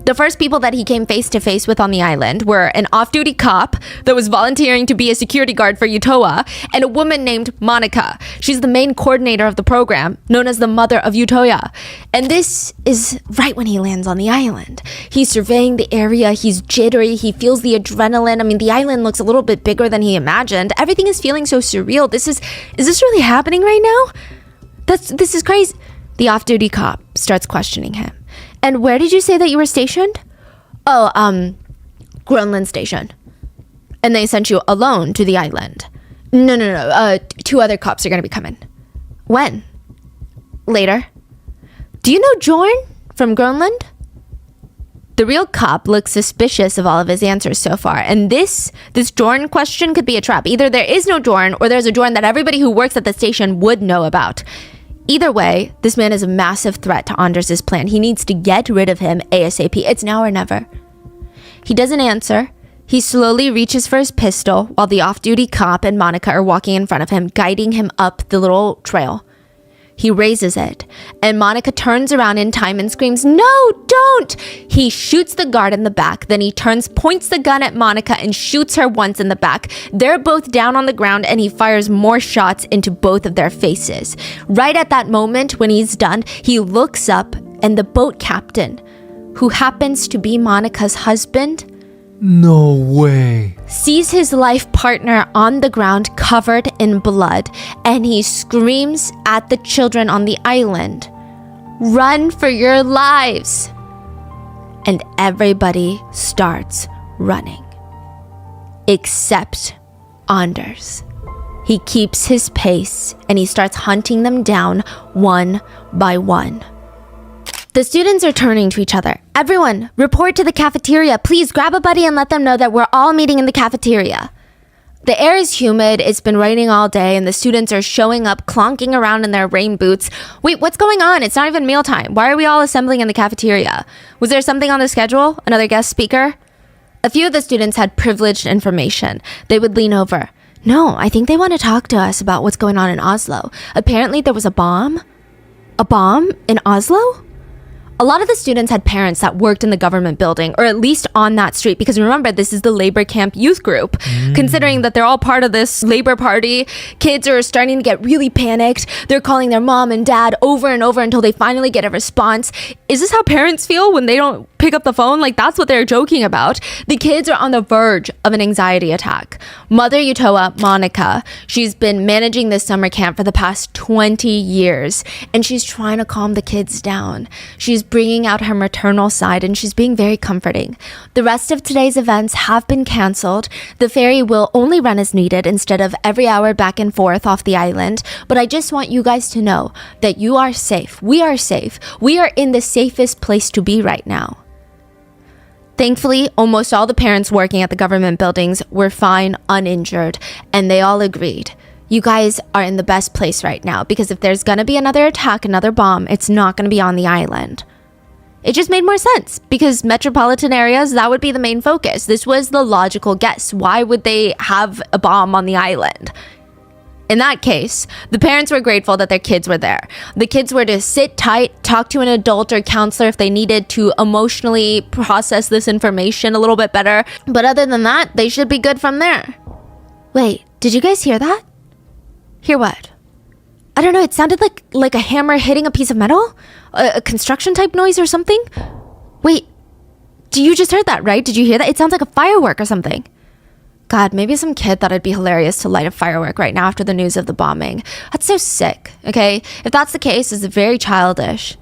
The first people that he came face to face with on the island were an off-duty cop that was volunteering to be a security guard for Utoa, and a woman named Monica. She's the main coordinator of the program, known as the Mother of Utoya. And this is right when he lands on the island. He's surveying the area, he's jittery, he feels the adrenaline. I mean, the island looks a little bit bigger than he imagined. Everything is feeling so surreal. Is this really happening right now? This is crazy. The off-duty cop starts questioning him. And where did you say that you were stationed? Oh, Groenland Station. And they sent you alone to the island? No. 2 other cops are gonna be coming. When? Later. Do you know Jorn from Groenland? The real cop looks suspicious of all of his answers so far. And this Jorn question could be a trap. Either there is no Jorn, or there's a Jorn that everybody who works at the station would know about. Either way, this man is a massive threat to Anders' plan. He needs to get rid of him ASAP. It's now or never. He doesn't answer. He slowly reaches for his pistol while the off-duty cop and Monica are walking in front of him, guiding him up the little trail. He raises it, and Monica turns around in time and screams, "No, don't!" He shoots the guard in the back, then he turns, points the gun at Monica, and shoots her once in the back. They're both down on the ground, and he fires more shots into both of their faces. Right at that moment, when he's done, he looks up, and the boat captain, who happens to be Monica's husband, No way. sees his life partner on the ground covered in blood, and he screams at the children on the island, "Run for your lives!" And everybody starts running. Except Anders. He keeps his pace, and he starts hunting them down one by one. The students are turning to each other. "Everyone, report to the cafeteria. Please grab a buddy and let them know that we're all meeting in the cafeteria." The air is humid, it's been raining all day, and the students are showing up, clonking around in their rain boots. Wait, what's going on? It's not even mealtime. Why are we all assembling in the cafeteria? Was there something on the schedule? Another guest speaker? A few of the students had privileged information. They would lean over. "No, I think they want to talk to us about what's going on in Oslo. Apparently there was a bomb." A bomb in Oslo? A lot of the students had parents that worked in the government building, or at least on that street, because remember, this is the labor camp youth group. Considering that they're all part of this labor party, kids are starting to get really panicked. They're calling their mom and dad over and over until they finally get a response. Is this how parents feel when they don't pick up the phone? Like, that's what they're joking about. The kids are on the verge of an anxiety attack. Mother Utoa, Monica, she's been managing this summer camp for the past 20 years, and she's trying to calm the kids down. She's bringing out her maternal side, and she's being very comforting. The rest of today's events have been canceled. The ferry will only run as needed instead of every hour back and forth off the island. But I just want you guys to know that you are safe. We are safe. We are in the safest place to be right now. Thankfully, almost all the parents working at the government buildings were fine, uninjured, and they all agreed. You guys are in the best place right now, because if there's gonna be another attack, another bomb, it's not gonna be on the island. It just made more sense, because metropolitan areas, that would be the main focus. This was the logical guess. Why would they have a bomb on the island? In that case, the parents were grateful that their kids were there. The kids were to sit tight, talk to an adult or counselor if they needed to emotionally process this information a little bit better. But other than that, they should be good from there. Wait, did you guys hear that? Hear what? I don't know, it sounded like a hammer hitting a piece of metal? A construction type noise or something? Wait, you just heard that, right? Did you hear that? It sounds like a firework or something. God, maybe some kid thought it'd be hilarious to light a firework right now after the news of the bombing. That's so sick, okay? If that's the case, it's very childish.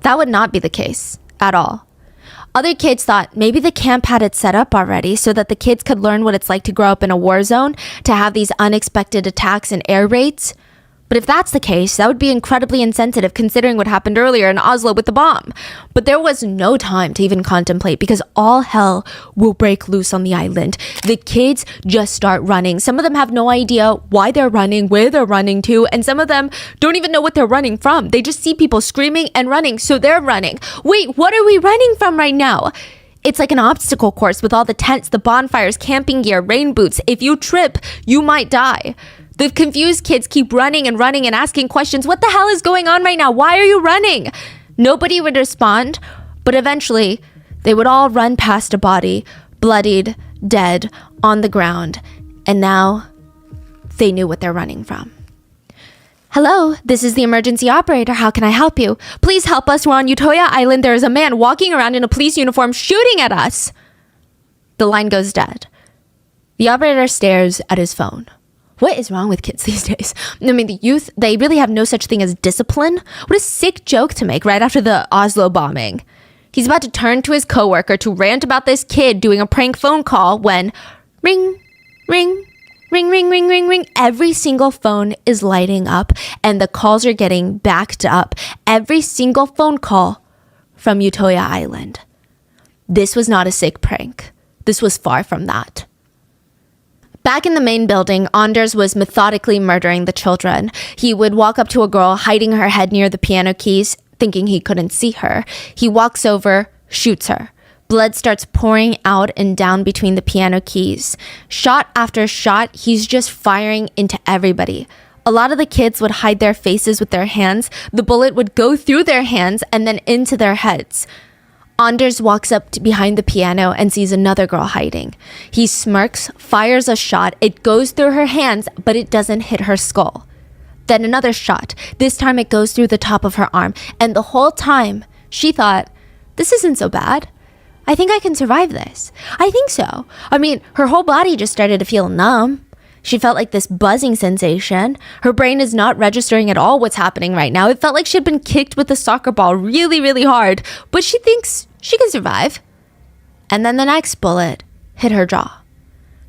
That would not be the case at all. Other kids thought maybe the camp had it set up already so that the kids could learn what it's like to grow up in a war zone, to have these unexpected attacks and air raids. But if that's the case, that would be incredibly insensitive considering what happened earlier in Oslo with the bomb. But there was no time to even contemplate because all hell will break loose on the island. The kids just start running. Some of them have no idea why they're running, where they're running to, and some of them don't even know what they're running from. They just see people screaming and running, so they're running. Wait, what are we running from right now? It's like an obstacle course with all the tents, the bonfires, camping gear, rain boots. If you trip, you might die. The confused kids keep running and asking questions. What the hell is going on right now? Why are you running? Nobody would respond, but eventually they would all run past a body, bloodied, dead, on the ground. And now they knew what they're running from. Hello, this is the emergency operator. How can I help you? Please help us. We're on Utoya Island. There is a man walking around in a police uniform shooting at us. The line goes dead. The operator stares at his phone. What is wrong with kids these days? I mean, the youth, they really have no such thing as discipline. What a sick joke to make right after the Oslo bombing. He's about to turn to his coworker to rant about this kid doing a prank phone call when ring, ring, ring, ring, ring, ring, ring. Every single phone is lighting up and the calls are getting backed up. Every single phone call from Utoya Island. This was not a sick prank. This was far from that. Back in the main building, Anders was methodically murdering the children. He would walk up to a girl, hiding her head near the piano keys, thinking he couldn't see her. He walks over, shoots her. Blood starts pouring out and down between the piano keys. Shot after shot, he's just firing into everybody. A lot of the kids would hide their faces with their hands. The bullet would go through their hands and then into their heads. Anders walks up to behind the piano and sees another girl hiding. He smirks, fires a shot. It goes through her hands, but it doesn't hit her skull. Then another shot. This time it goes through the top of her arm. And the whole time, she thought, this isn't so bad. I think I can survive this. I think so. I mean, her whole body just started to feel numb. She felt like this buzzing sensation. Her brain is not registering at all what's happening right now. It felt like she'd been kicked with a soccer ball really, really hard, but she thinks she can survive. And then the next bullet hit her jaw.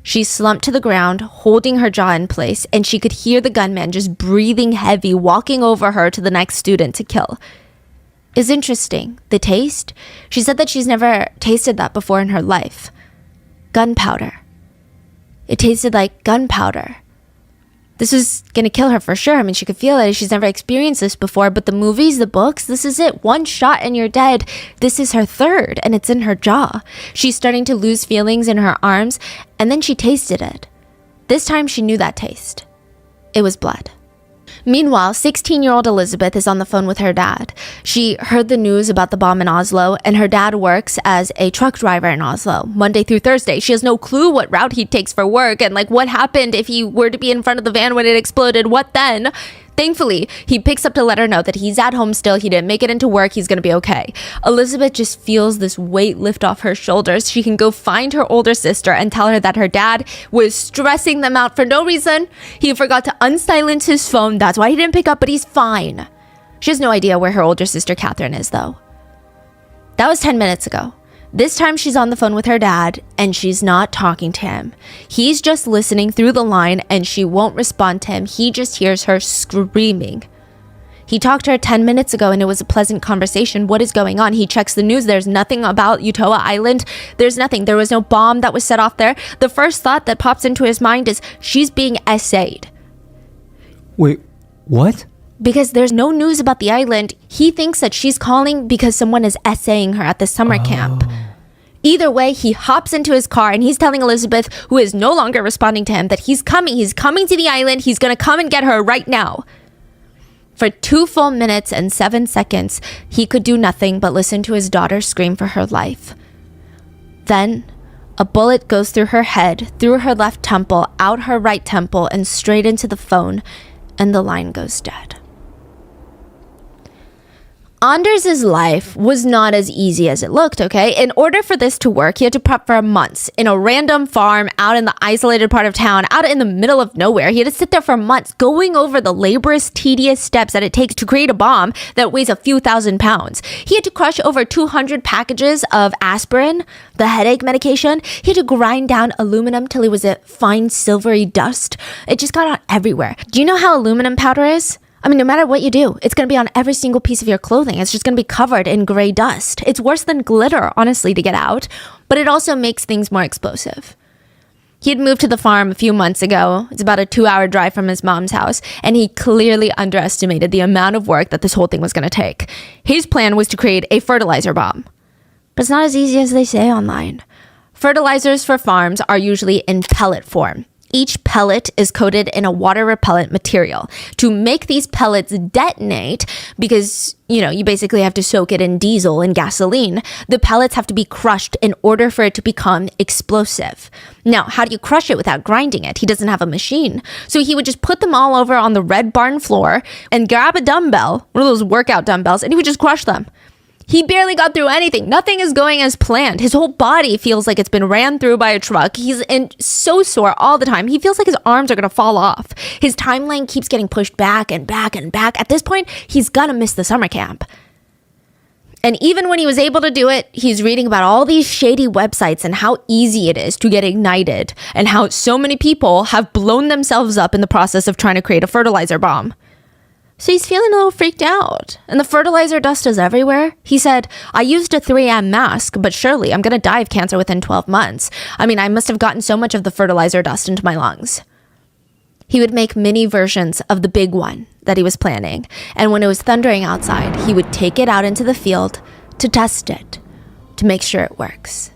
She slumped to the ground, holding her jaw in place, and she could hear the gunman just breathing heavy, walking over her to the next student to kill. It's interesting. The taste? She said that she's never tasted that before in her life. Gunpowder. It tasted like gunpowder. This was gonna kill her for sure. I mean, she could feel it. She's never experienced this before, but the movies, the books, this is it. One shot and you're dead. This is her third, and it's in her jaw. She's starting to lose feelings in her arms, and then she tasted it. This time she knew that taste. It was blood. Meanwhile, 16-year-old Elizabeth is on the phone with her dad. She heard the news about the bomb in Oslo, and her dad works as a truck driver in Oslo, Monday through Thursday. She has no clue what route he takes for work and what happened if he were to be in front of the van when it exploded. What then? Thankfully, he picks up to let her know that he's at home still. He didn't make it into work. He's going to be okay. Elizabeth just feels this weight lift off her shoulders. She can go find her older sister and tell her that her dad was stressing them out for no reason. He forgot to unsilence his phone. That's why he didn't pick up, but he's fine. She has no idea where her older sister Catherine is, though. That was 10 minutes ago. This time she's on the phone with her dad and she's not talking to him. He's just listening through the line and she won't respond to him. He just hears her screaming. He talked to her 10 minutes ago and it was a pleasant conversation. What is going on? He checks the news. There's nothing about Utoya Island. There's nothing. There was no bomb that was set off there. The first thought that pops into his mind is she's being essayed. Wait, what? Because there's no news about the island. He thinks that she's calling because someone is essaying her at the summer camp. Either way, he hops into his car and he's telling Elizabeth, who is no longer responding to him, that he's coming. He's coming to the island. He's going to come and get her right now. For 2 full minutes and 7 seconds, he could do nothing but listen to his daughter scream for her life. Then, a bullet goes through her head, through her left temple, out her right temple, and straight into the phone, and the line goes dead. Anders' life was not as easy as it looked, okay? In order for this to work, he had to prep for months in a random farm out in the isolated part of town, out in the middle of nowhere. He had to sit there for months going over the laborious, tedious steps that it takes to create a bomb that weighs a few thousand pounds. He had to crush over 200 packages of aspirin, the headache medication. He had to grind down aluminum till it was a fine silvery dust. It just got on everywhere. Do you know how aluminum powder is? I mean, no matter what you do, it's going to be on every single piece of your clothing. It's just going to be covered in gray dust. It's worse than glitter, honestly, to get out, but it also makes things more explosive. He had moved to the farm a few months ago. It's about a 2-hour drive from his mom's house, and he clearly underestimated the amount of work that this whole thing was going to take. His plan was to create a fertilizer bomb. But it's not as easy as they say online. Fertilizers for farms are usually in pellet form. Each pellet is coated in a water-repellent material to make these pellets detonate because, you basically have to soak it in diesel and gasoline. The pellets have to be crushed in order for it to become explosive. Now, how do you crush it without grinding it? He doesn't have a machine. So he would just put them all over on the red barn floor and grab a dumbbell, one of those workout dumbbells, and he would just crush them. He barely got through anything. Nothing is going as planned. His whole body feels like it's been ran through by a truck. He's so sore all the time. He feels like his arms are going to fall off. His timeline keeps getting pushed back and back and back. At this point, he's going to miss the summer camp. And even when he was able to do it, he's reading about all these shady websites and how easy it is to get ignited and how so many people have blown themselves up in the process of trying to create a fertilizer bomb. So he's feeling a little freaked out. And the fertilizer dust is everywhere. He said, I used a 3M mask, but surely I'm going to die of cancer within 12 months. I mean, I must have gotten so much of the fertilizer dust into my lungs. He would make mini versions of the big one that he was planning. And when it was thundering outside, he would take it out into the field to test it, to make sure it works.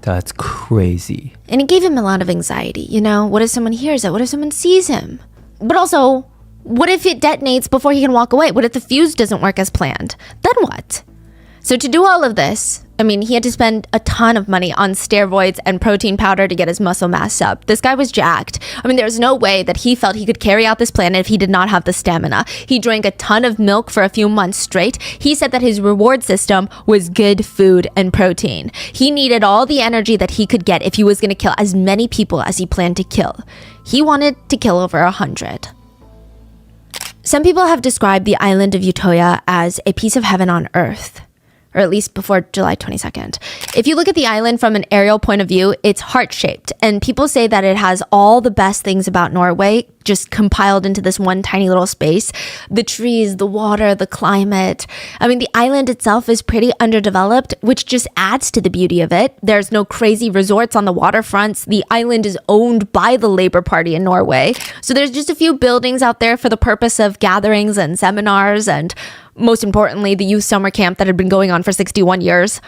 That's crazy. And it gave him a lot of anxiety. What if someone hears it? What if someone sees him? But also, what if it detonates before he can walk away? What if the fuse doesn't work as planned? Then what? So to do all of this, he had to spend a ton of money on steroids and protein powder to get his muscle mass up. This guy was jacked. There's no way that he felt he could carry out this plan if he did not have the stamina. He drank a ton of milk for a few months straight. He said that his reward system was good food and protein. He needed all the energy that he could get if he was going to kill as many people as he planned to kill. He wanted to kill over 100. Some people have described the island of Utøya as a piece of heaven on earth, or at least before July 22nd. If you look at the island from an aerial point of view, it's heart-shaped, and people say that it has all the best things about Norway just compiled into this one tiny little space. The trees, the water, the climate. The island itself is pretty underdeveloped, which just adds to the beauty of it. There's no crazy resorts on the waterfronts. The island is owned by the Labour Party in Norway. So there's just a few buildings out there for the purpose of gatherings and seminars and, most importantly, the youth summer camp that had been going on for 61 years.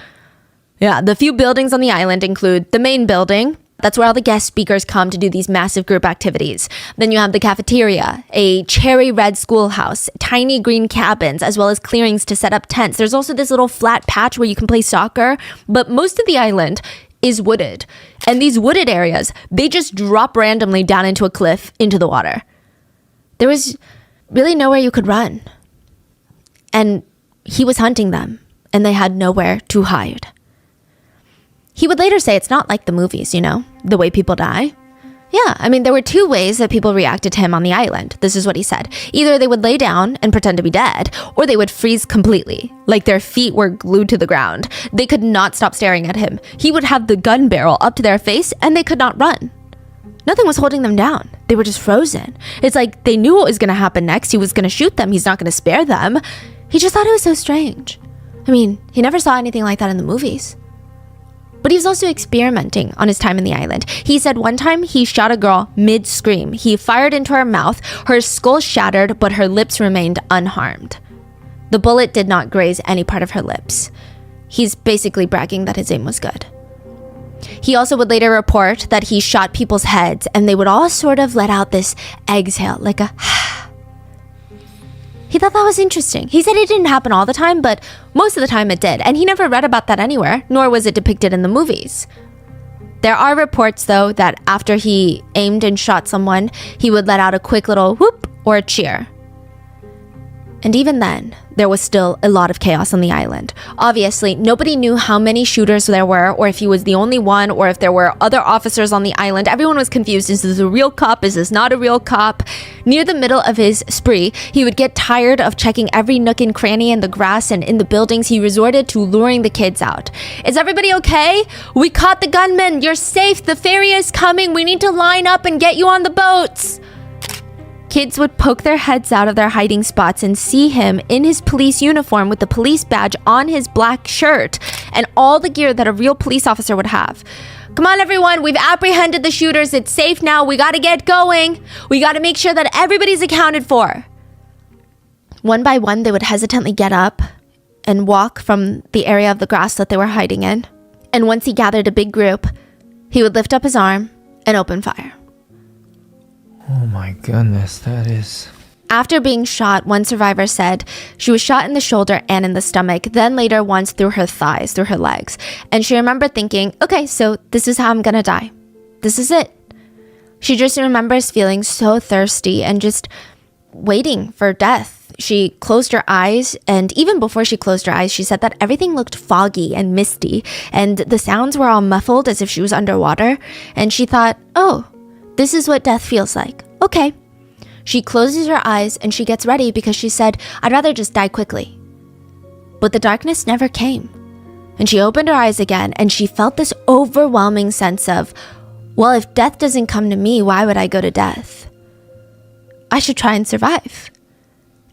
Yeah, the few buildings on the island include the main building. That's where all the guest speakers come to do these massive group activities. Then you have the cafeteria, a cherry red schoolhouse, tiny green cabins, as well as clearings to set up tents. There's also this little flat patch where you can play soccer, but most of the island is wooded. And these wooded areas, they just drop randomly down into a cliff into the water. There was really nowhere you could run. And he was hunting them, and they had nowhere to hide. He would later say it's not like the movies, the way people die. Yeah, there were two ways that people reacted to him on the island. This is what he said. Either they would lay down and pretend to be dead, or they would freeze completely, like their feet were glued to the ground. They could not stop staring at him. He would have the gun barrel up to their face, and they could not run. Nothing was holding them down. They were just frozen. It's like they knew what was going to happen next. He was going to shoot them. He's not going to spare them. He just thought it was so strange. He never saw anything like that in the movies. But he was also experimenting on his time in the island. He said one time he shot a girl mid-scream. He fired into her mouth. Her skull shattered, but her lips remained unharmed. The bullet did not graze any part of her lips. He's basically bragging that his aim was good. He also would later report that he shot people's heads, and they would all sort of let out this exhale, like a He thought that was interesting. He said it didn't happen all the time, but most of the time it did. And he never read about that anywhere, nor was it depicted in the movies. There are reports, though, that after he aimed and shot someone, he would let out a quick little whoop or a cheer. And even then, there was still a lot of chaos on the island. Obviously, nobody knew how many shooters there were, or if he was the only one, or if there were other officers on the island. Everyone was confused. Is this a real cop? Is this not a real cop? Near the middle of his spree, he would get tired of checking every nook and cranny in the grass and in the buildings. He resorted to luring the kids out. Is everybody okay? We caught the gunman. You're safe. The ferry is coming. We need to line up and get you on the boats. Kids would poke their heads out of their hiding spots and see him in his police uniform with the police badge on his black shirt and all the gear that a real police officer would have. Come on, everyone. We've apprehended the shooters. It's safe now. We got to get going. We got to make sure that everybody's accounted for. One by one, they would hesitantly get up and walk from the area of the grass that they were hiding in. And once he gathered a big group, he would lift up his arm and open fire. Oh my goodness, that is... After being shot, one survivor said she was shot in the shoulder and in the stomach, then later once through her thighs, through her legs. And she remembered thinking, okay, so this is how I'm gonna die. This is it. She just remembers feeling so thirsty and just waiting for death. She closed her eyes, and even before she closed her eyes, she said that everything looked foggy and misty, and the sounds were all muffled as if she was underwater. And she thought, oh, this is what death feels like. Okay. She closes her eyes and she gets ready because she said, I'd rather just die quickly. But the darkness never came. And she opened her eyes again and she felt this overwhelming sense of, well, if death doesn't come to me, why would I go to death? I should try and survive.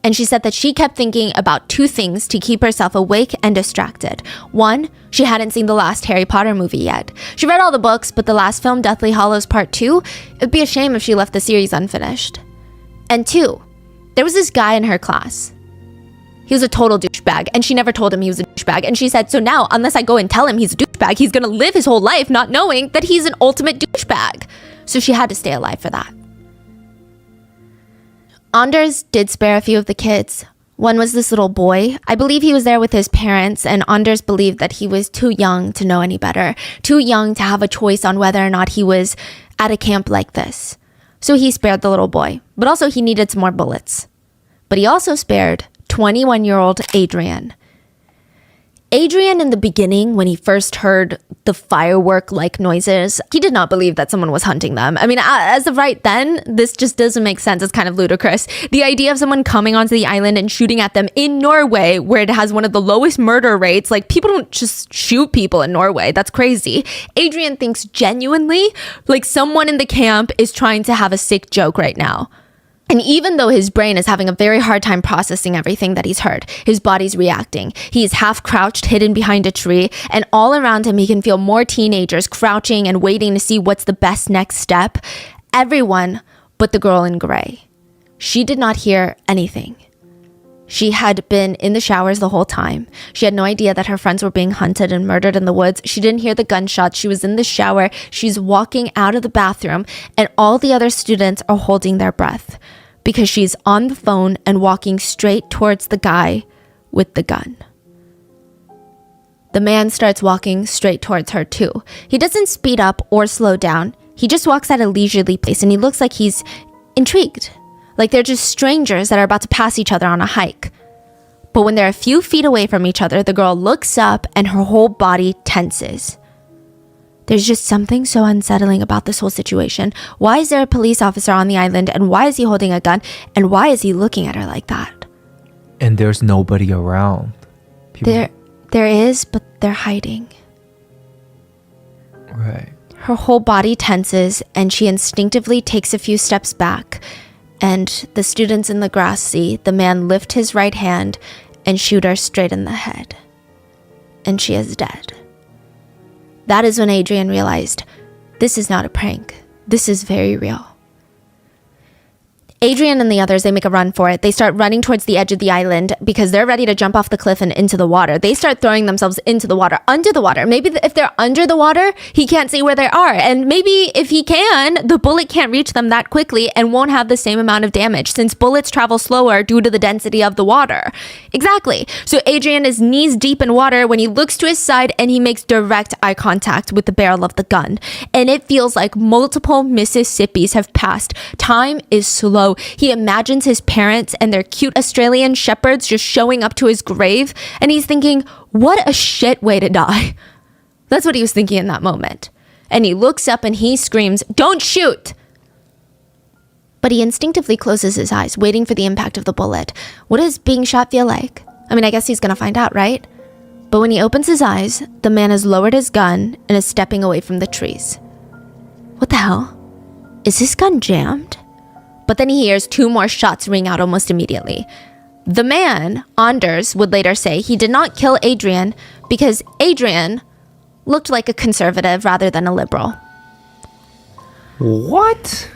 And she said that she kept thinking about two things to keep herself awake and distracted. One, she hadn't seen the last Harry Potter movie yet. She read all the books, but the last film, Deathly Hallows Part 2, it'd be a shame if she left the series unfinished. And two, there was this guy in her class. He was a total douchebag, and she never told him he was a douchebag. And she said, so now, unless I go and tell him he's a douchebag, he's gonna live his whole life not knowing that he's an ultimate douchebag. So she had to stay alive for that. Anders did spare a few of the kids. One was this little boy. I believe he was there with his parents, and Anders believed that he was too young to know any better, too young to have a choice on whether or not he was at a camp like this. So he spared the little boy, but also he needed some more bullets. But he also spared 21-year-old Adrian. Adrian, in the beginning, when he first heard the firework-like noises, he did not believe that someone was hunting them. I mean, as of right then, this just doesn't make sense. It's kind of ludicrous. The idea of someone coming onto the island and shooting at them in Norway, where it has one of the lowest murder rates, like, people don't just shoot people in Norway. That's crazy. Adrian thinks genuinely, like, someone in the camp is trying to have a sick joke right now. And even though his brain is having a very hard time processing everything that he's heard, his body's reacting. He is half crouched, hidden behind a tree, and all around him he can feel more teenagers crouching and waiting to see what's the best next step. Everyone but the girl in gray. She did not hear anything. She had been in the showers the whole time. She had no idea that her friends were being hunted and murdered in the woods. She didn't hear the gunshots. She was in the shower. She's walking out of the bathroom, and all the other students are holding their breath because she's on the phone and walking straight towards the guy with the gun. The man starts walking straight towards her too. He doesn't speed up or slow down. He just walks at a leisurely pace, and he looks like he's intrigued. Like they're just strangers that are about to pass each other on a hike. But when they're a few feet away from each other, the girl looks up and her whole body tenses. There's just something so unsettling about this whole situation. Why is there a police officer on the island, and why is he holding a gun, and why is he looking at her like that? And there's nobody around. There is, but they're hiding. Right. Her whole body tenses, and she instinctively takes a few steps back. And the students in the grass see the man lift his right hand and shoot her straight in the head. And she is dead. That is when Adrian realized, this is not a prank. This is very real. Adrian and the others, they make a run for it. They start running towards the edge of the island because they're ready to jump off the cliff and into the water. They start throwing themselves into the water, under the water. Maybe if they're under the water, he can't see where they are. And maybe if he can, the bullet can't reach them that quickly and won't have the same amount of damage since bullets travel slower due to the density of the water. Exactly. So Adrian is knees deep in water when he looks to his side and he makes direct eye contact with the barrel of the gun. And it feels like multiple Mississippis have passed. Time is slow low. He imagines his parents and their cute Australian shepherds just showing up to his grave. And he's thinking, what a shit way to die. That's what he was thinking in that moment. And he looks up and he screams, "Don't shoot!" But he instinctively closes his eyes, waiting for the impact of the bullet. What does being shot feel like? I mean, I guess he's gonna find out, right? But when he opens his eyes, the man has lowered his gun and is stepping away from the trees. What the hell? Is his gun jammed? But then he hears 2 more shots ring out almost immediately. The man, Anders, would later say he did not kill Adrian because Adrian looked like a conservative rather than a liberal. What?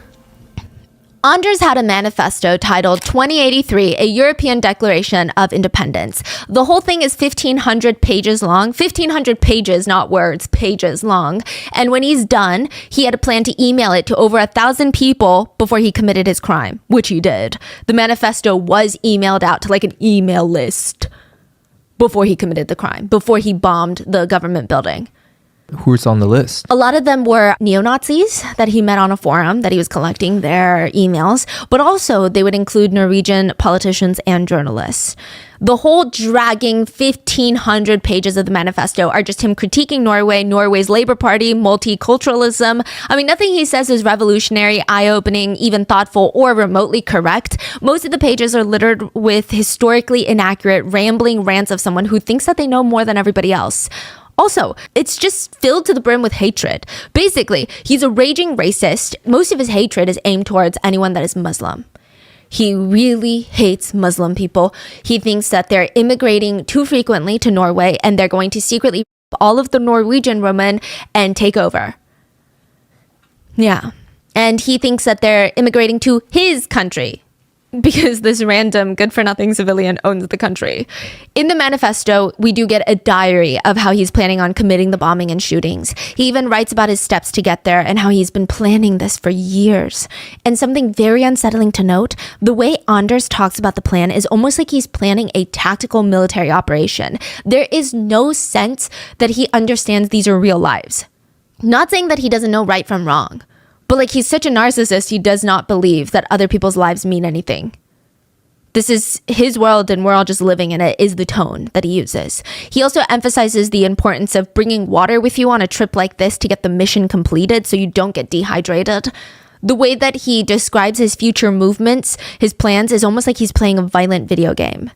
Anders had a manifesto titled 2083, a European Declaration of Independence. The whole thing is 1,500 pages long. 1,500 pages, not words, pages long. And when he's done, he had a plan to email it to over 1,000 people before he committed his crime, which he did. The manifesto was emailed out to like an email list before he committed the crime, before he bombed the government building. Who's on the list? A lot of them were neo-Nazis that he met on a forum that he was collecting their emails, but also they would include Norwegian politicians and journalists. The whole dragging 1,500 pages of the manifesto are just him critiquing Norway, Norway's Labour Party, multiculturalism. I mean, nothing he says is revolutionary, eye-opening, even thoughtful, or remotely correct. Most of the pages are littered with historically inaccurate, rambling rants of someone who thinks that they know more than everybody else. Also, it's just filled to the brim with hatred. Basically, he's a raging racist. Most of his hatred is aimed towards anyone that is Muslim. He really hates Muslim people. He thinks that they're immigrating too frequently to Norway and they're going to secretly all of the Norwegian women and take over. Yeah. And he thinks that they're immigrating to his country because this random good-for-nothing civilian owns the country. In the manifesto, we do get a diary of how he's planning on committing the bombing and shootings. He even writes about his steps to get there and how he's been planning this for years. And something very unsettling to note, the way Anders talks about the plan is almost like he's planning a tactical military operation. There is no sense that he understands these are real lives. Not saying that he doesn't know right from wrong, but like he's such a narcissist, he does not believe that other people's lives mean anything. This is his world and we're all just living in it is the tone that he uses. He also emphasizes the importance of bringing water with you on a trip like this to get the mission completed so you don't get dehydrated. The way that he describes his future movements, his plans, is almost like he's playing a violent video game.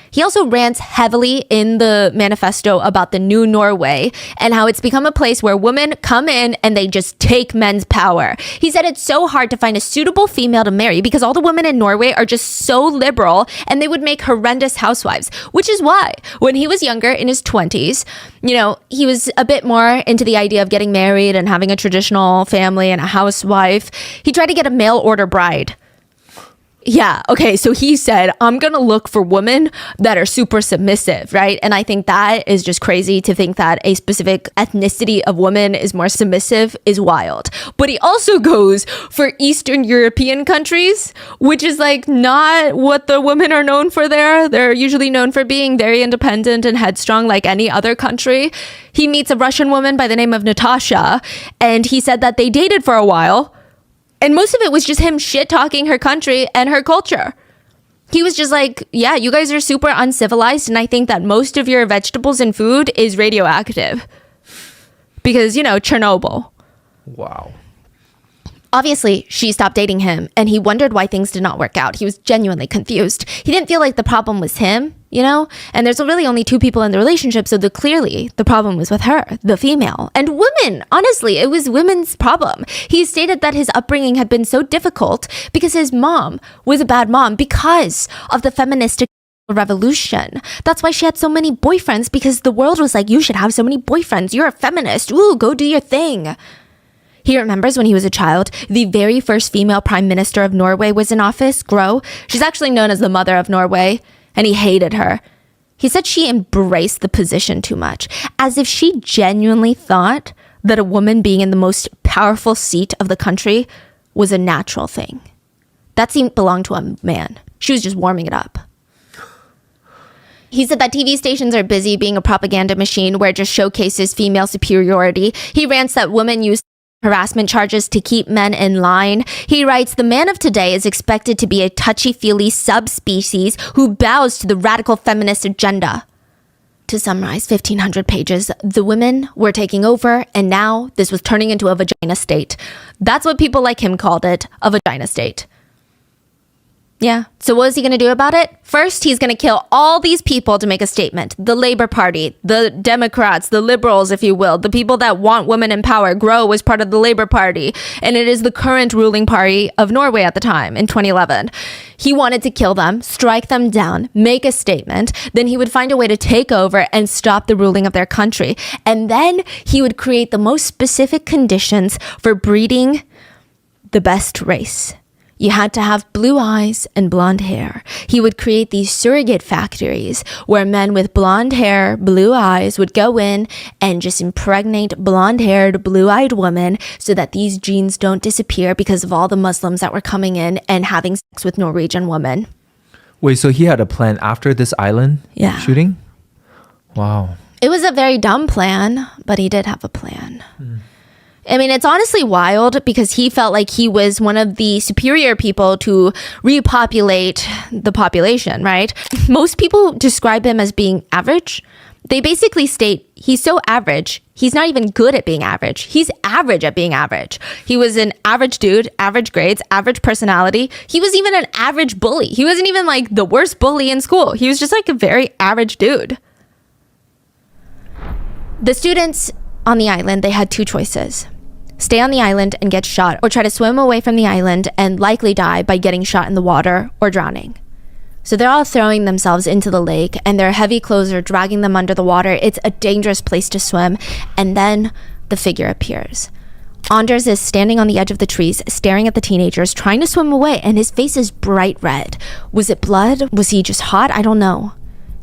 He also rants heavily in the manifesto about the new Norway and how it's become a place where women come in and they just take men's power. He said it's so hard to find a suitable female to marry because all the women in Norway are just so liberal and they would make horrendous housewives, which is why when he was younger in his 20s, you know, he was a bit more into the idea of getting married and having a traditional family and a housewife. He tried to get a mail order bride. Yeah, okay, so he said, I'm gonna look for women that are super submissive, right? And I think that is just crazy to think that a specific ethnicity of women is more submissive is wild. But he also goes for Eastern European countries, which is like not what the women are known for there. They're usually known for being very independent and headstrong like any other country. He meets a Russian woman by the name of Natasha, and he said that they dated for a while. And most of it was just him shit-talking her country and her culture. He was just like, yeah, you guys are super uncivilized, and I think that most of your vegetables and food is radioactive. Because, you know, Chernobyl. Wow. Obviously, she stopped dating him, and he wondered why things did not work out. He was genuinely confused. He didn't feel like the problem was him, you know? And there's really only 2 people in the relationship, so clearly the problem was with her, the female. And women, honestly, it was women's problem. He stated that his upbringing had been so difficult because his mom was a bad mom because of the feministic revolution. That's why she had so many boyfriends, because the world was like, you should have so many boyfriends. You're a feminist. Ooh, go do your thing. He remembers when he was a child, the very first female prime minister of Norway was in office, Gro. She's actually known as the mother of Norway, and he hated her. He said she embraced the position too much, as if she genuinely thought that a woman being in the most powerful seat of the country was a natural thing. That seat belonged to a man. She was just warming it up. He said that TV stations are busy being a propaganda machine where it just showcases female superiority. He rants that women use harassment charges to keep men in line. He writes, the man of today is expected to be a touchy-feely subspecies who bows to the radical feminist agenda. To summarize 1,500 pages, the women were taking over, and now this was turning into a vagina state. That's what people like him called it, a vagina state. Yeah. So what is he going to do about it? First, he's going to kill all these people to make a statement. The Labor Party, the Democrats, the liberals, if you will, the people that want women in power. Grow was part of the Labor Party, and it is the current ruling party of Norway at the time in 2011. He wanted to kill them, strike them down, make a statement. Then he would find a way to take over and stop the ruling of their country. And then he would create the most specific conditions for breeding the best race. You had to have blue eyes and blonde hair. He would create these surrogate factories where men with blonde hair, blue eyes would go in and just impregnate blonde-haired, blue-eyed women so that these genes don't disappear because of all the Muslims that were coming in and having sex with Norwegian women. Wait, so he had a plan after this island shooting? Wow. It was a very dumb plan, but he did have a plan. I mean, it's honestly wild because he felt like he was one of the superior people to repopulate the population, right? Most people describe him as being average. They basically state he's so average, he's not even good at being average. He's average at being average. He was an average dude, average grades, average personality. He was even an average bully. He wasn't even like the worst bully in school. He was just like a very average dude. The students on the island, they had two choices. Stay on the island and get shot, or try to swim away from the island and likely die by getting shot in the water or drowning. So they're all throwing themselves into the lake, and their heavy clothes are dragging them under the water. It's a dangerous place to swim. And then the figure appears. Anders is standing on the edge of the trees, staring at the teenagers, trying to swim away, and his face is bright red. Was it blood? Was he just hot? I don't know.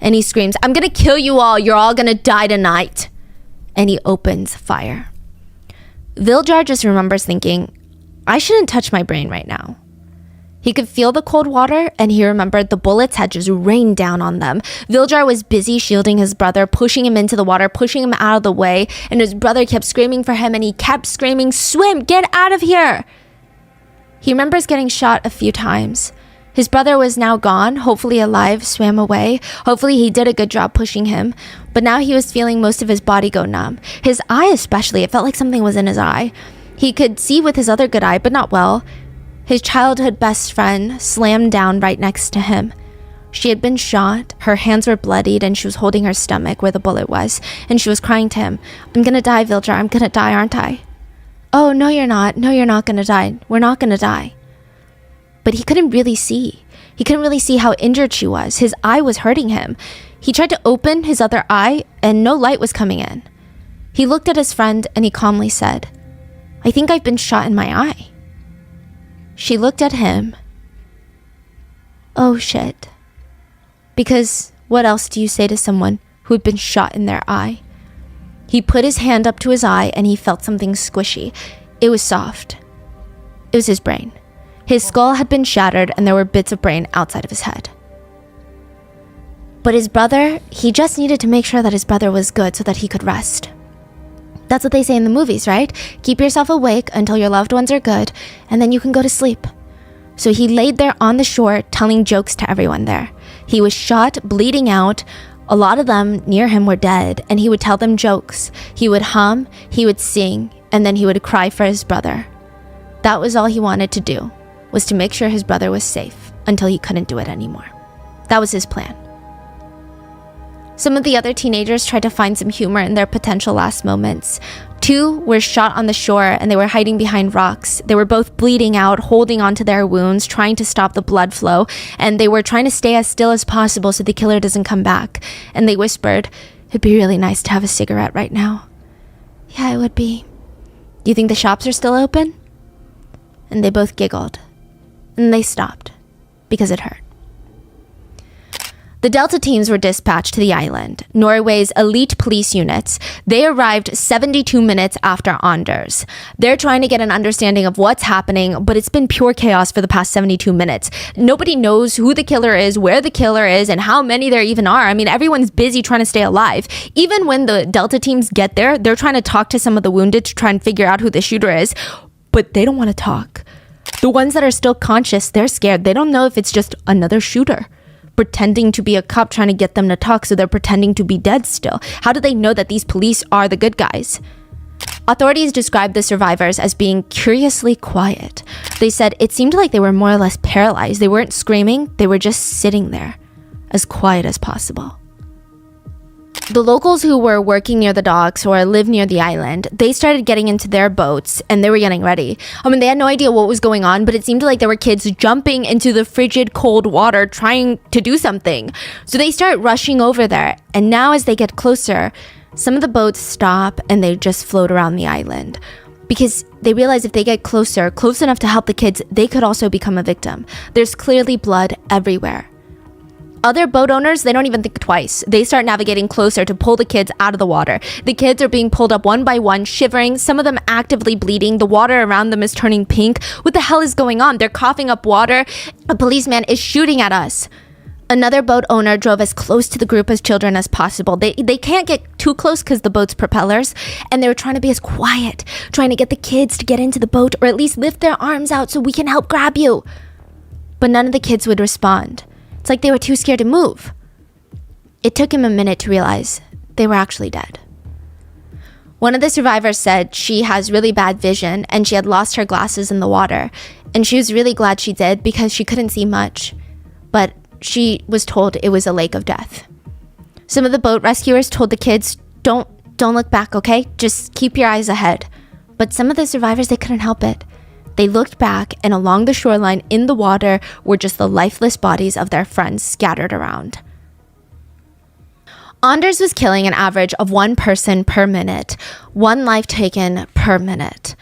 And he screams, "I'm gonna kill you all. You're all gonna die tonight." And he opens fire. Viljar just remembers thinking, I shouldn't touch my brain right now. He could feel the cold water, and he remembered the bullets had just rained down on them. Viljar was busy shielding his brother, pushing him into the water, pushing him out of the way, and his brother kept screaming for him, and he kept screaming, "Swim! Get out of here!" He remembers getting shot a few times. His brother was now gone, hopefully alive, swam away. Hopefully he did a good job pushing him. But now he was feeling most of his body go numb. His eye especially, it felt like something was in his eye. He could see with his other good eye, but not well. His childhood best friend slammed down right next to him. She had been shot, her hands were bloodied, and she was holding her stomach where the bullet was. And she was crying to him, "I'm gonna die, Viljar, I'm gonna die, aren't I?" "Oh, no, you're not. No, you're not gonna die. We're not gonna die." But he couldn't really see. He couldn't really see how injured she was. His eye was hurting him. He tried to open his other eye, and no light was coming in. He looked at his friend, and he calmly said, "I think I've been shot in my eye." She looked at him. Oh, shit. Because what else do you say to someone who had been shot in their eye? He put his hand up to his eye, and he felt something squishy. It was soft. It was his brain. His skull had been shattered, and there were bits of brain outside of his head. But his brother, he just needed to make sure that his brother was good so that he could rest. That's what they say in the movies, right? Keep yourself awake until your loved ones are good, and then you can go to sleep. So he laid there on the shore, telling jokes to everyone there. He was shot, bleeding out. A lot of them near him were dead, and he would tell them jokes. He would hum, he would sing, and then he would cry for his brother. That was all he wanted to do, was to make sure his brother was safe until he couldn't do it anymore. That was his plan. Some of the other teenagers tried to find some humor in their potential last moments. Two were shot on the shore, and they were hiding behind rocks. They were both bleeding out, holding onto their wounds, trying to stop the blood flow, and they were trying to stay as still as possible so the killer doesn't come back. And they whispered, "It'd be really nice to have a cigarette right now." "Yeah, it would be. Do you think the shops are still open?" And they both giggled. And they stopped, because it hurt. The Delta teams were dispatched to the island. Norway's elite police units. They arrived 72 minutes after Anders. They're trying to get an understanding of what's happening, but it's been pure chaos for the past 72 minutes. Nobody knows who the killer is, where the killer is, and how many there even are. I mean, everyone's busy trying to stay alive. Even when the Delta teams get there, they're trying to talk to some of the wounded to try and figure out who the shooter is, but they don't want to talk. The ones that are still conscious, they're scared. They don't know if it's just another shooter pretending to be a cop trying to get them to talk, so they're pretending to be dead still. How do they know that these police are the good guys? Authorities described the survivors as being curiously quiet. They said it seemed like they were more or less paralyzed. They weren't screaming, they were just sitting there, as quiet as possible. The locals who were working near the docks or live near the island, they started getting into their boats and they were getting ready. I mean, they had no idea what was going on, but it seemed like there were kids jumping into the frigid cold water trying to do something. So they start rushing over there. And now as they get closer, some of the boats stop and they just float around the island. Because they realize if they get closer, close enough to help the kids, they could also become a victim. There's clearly blood everywhere. Other boat owners, they don't even think twice. They start navigating closer to pull the kids out of the water. The kids are being pulled up one by one, shivering, some of them actively bleeding. The water around them is turning pink. What the hell is going on? They're coughing up water. A policeman is shooting at us. Another boat owner drove as close to the group as children as possible. They can't get too close because the boat's propellers, and they were trying to be as quiet, trying to get the kids to get into the boat or at least lift their arms out so we can help grab you. But none of the kids would respond. It's like they were too scared to move. It took him a minute to realize they were actually dead. One of the survivors said she has really bad vision and she had lost her glasses in the water. And she was really glad she did because she couldn't see much. But she was told it was a lake of death. Some of the boat rescuers told the kids, don't look back, okay? Just keep your eyes ahead. But some of the survivors, they couldn't help it. They looked back, and along the shoreline in the water were just the lifeless bodies of their friends scattered around. Anders was killing an average of one person per minute, one life taken per minute.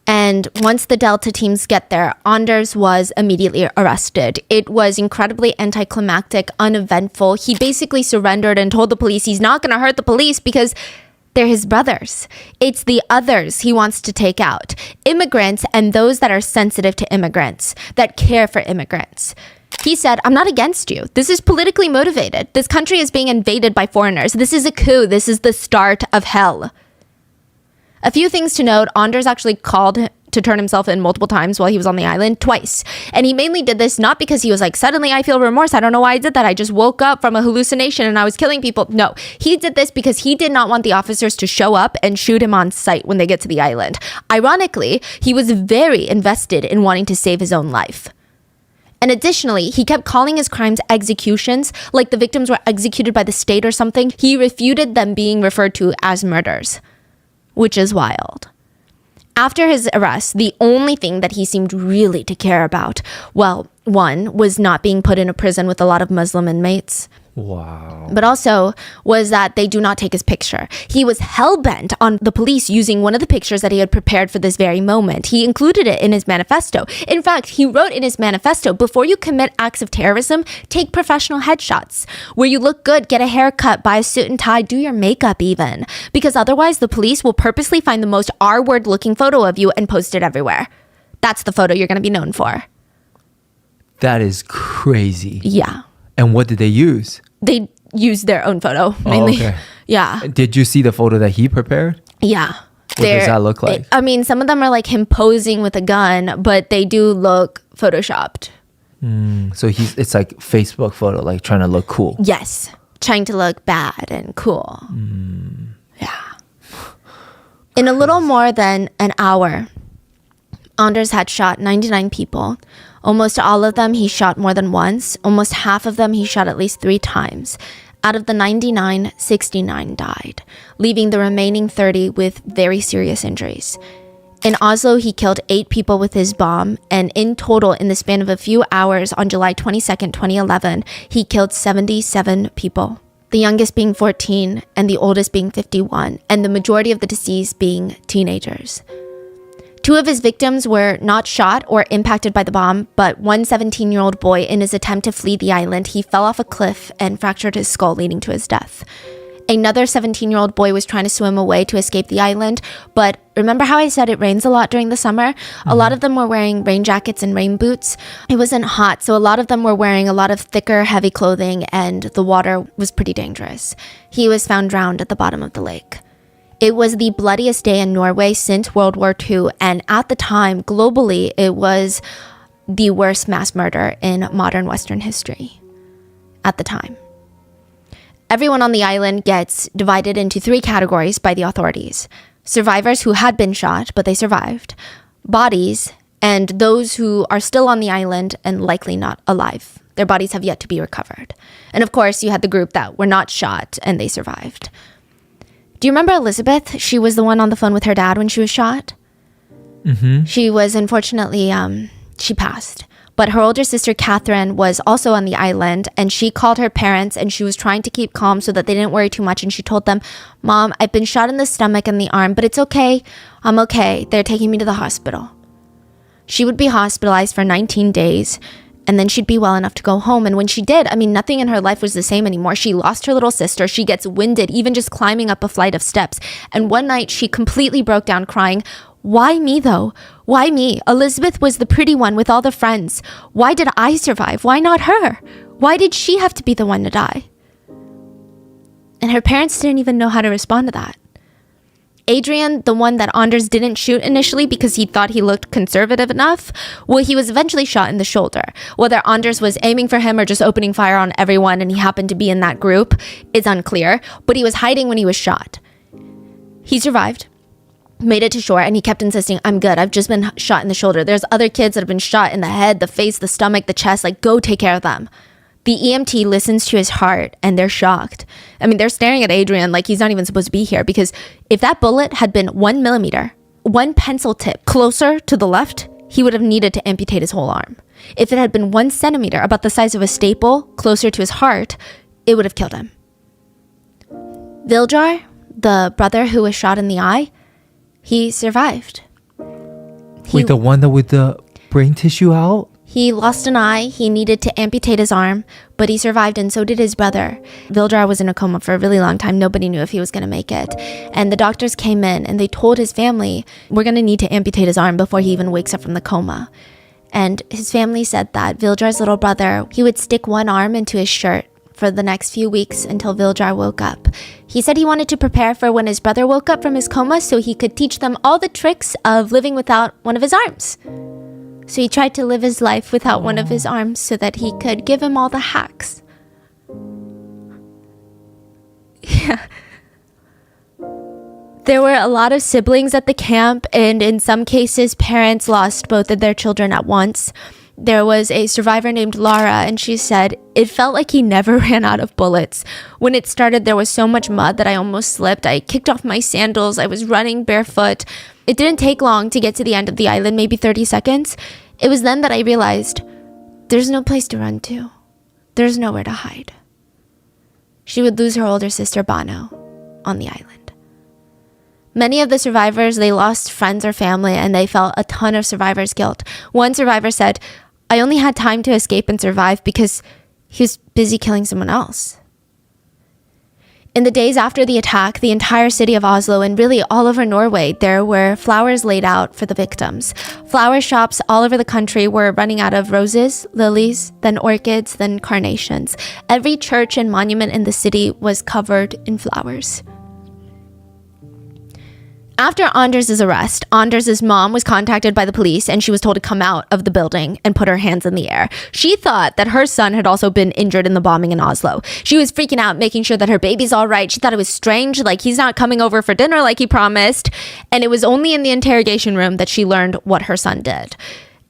And once the Delta teams get there, Anders was immediately arrested. It was incredibly anticlimactic, uneventful. He basically surrendered and told the police he's not going to hurt the police because they're his brothers. It's the others he wants to take out. Immigrants and those that are sensitive to immigrants, that care for immigrants. He said, I'm not against you. This is politically motivated. This country is being invaded by foreigners. This is a coup. This is the start of hell. A few things to note, Anders actually called to turn himself in multiple times while he was on the island, twice. And he mainly did this not because he was like, suddenly I feel remorse. I don't know why I did that. I just woke up from a hallucination and I was killing people. No, he did this because he did not want the officers to show up and shoot him on sight when they get to the island. Ironically, he was very invested in wanting to save his own life. And additionally, he kept calling his crimes executions, like the victims were executed by the state or something. He refuted them being referred to as murders, which is wild. After his arrest, the only thing that he seemed really to care about, well, one, was not being put in a prison with a lot of Muslim inmates. Wow. But also was that they do not take his picture. He was hell-bent on the police using one of the pictures that he had prepared for this very moment. He included it in his manifesto. In fact, he wrote in his manifesto, before you commit acts of terrorism, take professional headshots. Where you look good, get a haircut, buy a suit and tie, do your makeup even. Because otherwise the police will purposely find the most R-word looking photo of you and post it everywhere. That's the photo you're going to be known for. That is crazy. Yeah. And what did they use? They used their own photo, mainly. Oh, okay. Yeah. Did you see the photo that he prepared? Yeah. What does that look like? I mean, some of them are like him posing with a gun, but they do look photoshopped. So it's like Facebook photo, like trying to look cool. Yes. Trying to look bad and cool. Yeah. In a little more than an hour, Anders had shot 99 people. Almost all of them he shot more than once. Almost half of them he shot at least 3 times. Out of the 99, 69 died, leaving the remaining 30 with very serious injuries. In Oslo, he killed 8 people with his bomb, and in total, in the span of a few hours on July 22nd, 2011, he killed 77 people. The youngest being 14 and the oldest being 51, and the majority of the deceased being teenagers. Two of his victims were not shot or impacted by the bomb, but one 17-year-old boy, in his attempt to flee the island, he fell off a cliff and fractured his skull, leading to his death. Another 17-year-old boy was trying to swim away to escape the island, but remember how I said it rains a lot during the summer? A lot of them were wearing rain jackets and rain boots. It wasn't hot, so a lot of them were wearing a lot of thicker, heavy clothing, and the water was pretty dangerous. He was found drowned at the bottom of the lake. It was the bloodiest day in Norway since World War II, and at the time, globally, it was the worst mass murder in modern Western history. At the time. Everyone on the island gets divided into 3 categories by the authorities. Survivors who had been shot, but they survived. Bodies, and those who are still on the island and likely not alive. Their bodies have yet to be recovered. And of course, you had the group that were not shot and they survived. Do you remember Elizabeth? She was the one on the phone with her dad when she was shot. She was, unfortunately, she passed. But her older sister, Catherine, was also on the island, and she called her parents, and she was trying to keep calm so that they didn't worry too much. And she told them, "Mom, I've been shot in the stomach and the arm, but it's okay. I'm okay. They're taking me to the hospital." She would be hospitalized for 19 days, and then she'd be well enough to go home. And when she did, I mean, nothing in her life was the same anymore. She lost her little sister. She gets winded, even just climbing up a flight of steps. And one night, she completely broke down crying. "Why me, though? Why me? Elizabeth was the pretty one with all the friends. Why did I survive? Why not her? Why did she have to be the one to die?" And her parents didn't even know how to respond to that. Adrian, the one that Anders didn't shoot initially because he thought he looked conservative enough, well, he was eventually shot in the shoulder. Whether Anders was aiming for him or just opening fire on everyone and he happened to be in that group is unclear, but he was hiding when he was shot. He survived, made it to shore, and he kept insisting, "I'm good. I've just been shot in the shoulder. There's other kids that have been shot in the head, the face, the stomach, the chest. Like, go take care of them." The EMT listens to his heart and they're shocked. I mean, they're staring at Adrian like he's not even supposed to be here, because if that bullet had been 1 millimeter, 1 pencil tip closer to the left, he would have needed to amputate his whole arm. If it had been 1 centimeter, about the size of a staple, closer to his heart, it would have killed him. Viljar, the brother who was shot in the eye, he survived. Wait, the one that with the brain tissue out? He lost an eye. He needed to amputate his arm, but he survived, and so did his brother. Viljar was in a coma for a really long time. Nobody knew if he was going to make it. And the doctors came in and they told his family, "We're going to need to amputate his arm before he even wakes up from the coma." And his family said that Viljar's little brother, he would stick one arm into his shirt for the next few weeks until Viljar woke up. He said he wanted to prepare for when his brother woke up from his coma so he could teach them all the tricks of living without one of his arms. So he tried to live his life without one of his arms so that he could give him all the hacks. Yeah. There were a lot of siblings at the camp, and in some cases, parents lost both of their children at once. There was a survivor named Lara, and she said, "It felt like he never ran out of bullets. When it started, there was so much mud that I almost slipped. I kicked off my sandals. I was running barefoot. It didn't take long to get to the end of the island, maybe 30 seconds. It was then that I realized there's no place to run to. There's nowhere to hide." She would lose her older sister, Bano, on the island. Many of the survivors, they lost friends or family, and they felt a ton of survivor's guilt. One survivor said, "I only had time to escape and survive because he was busy killing someone else." In the days after the attack, the entire city of Oslo and really all over Norway, there were flowers laid out for the victims. Flower shops all over the country were running out of roses, lilies, then orchids, then carnations. Every church and monument in the city was covered in flowers. After Anders' arrest, Anders' mom was contacted by the police and she was told to come out of the building and put her hands in the air. She thought that her son had also been injured in the bombing in Oslo. She was freaking out, making sure that her baby's all right. She thought it was strange, like he's not coming over for dinner like he promised. And it was only in the interrogation room that she learned what her son did.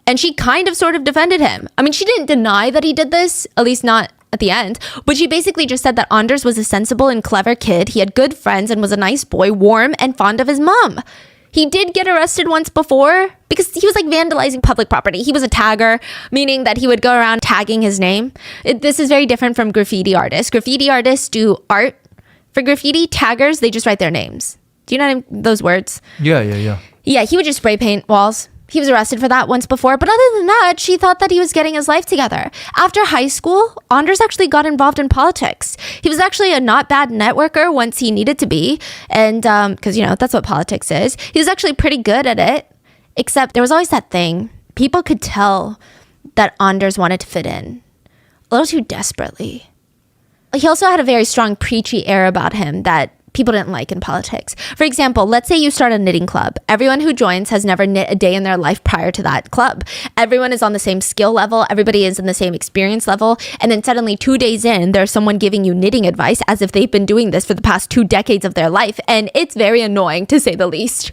And she kind of sort of defended him. I mean, she didn't deny that he did this, at least not at the end, but she basically just said that Anders was a sensible and clever kid. He had good friends and was a nice boy, warm and fond of his mom. He did get arrested once before because he was like vandalizing public property. He was a tagger, meaning that he would go around tagging his name. This is very different from graffiti artists. Graffiti artists do art. For graffiti taggers, they just write their names. Do you know those words? Yeah. Yeah, he would just spray paint walls. He was arrested for that once before. But other than that, she thought that he was getting his life together. After high school, Anders actually got involved in politics. He was actually a not bad networker once he needed to be. And because, that's what politics is. He was actually pretty good at it. Except there was always that thing. People could tell that Anders wanted to fit in a little too desperately. He also had a very strong preachy air about him that people didn't like in politics. For example, let's say you start a knitting club. Everyone who joins has never knit a day in their life prior to that club. Everyone is on the same skill level. Everybody is in the same experience level. And then suddenly 2 days in, there's someone giving you knitting advice as if they've been doing this for the past 2 decades of their life. And it's very annoying, to say the least.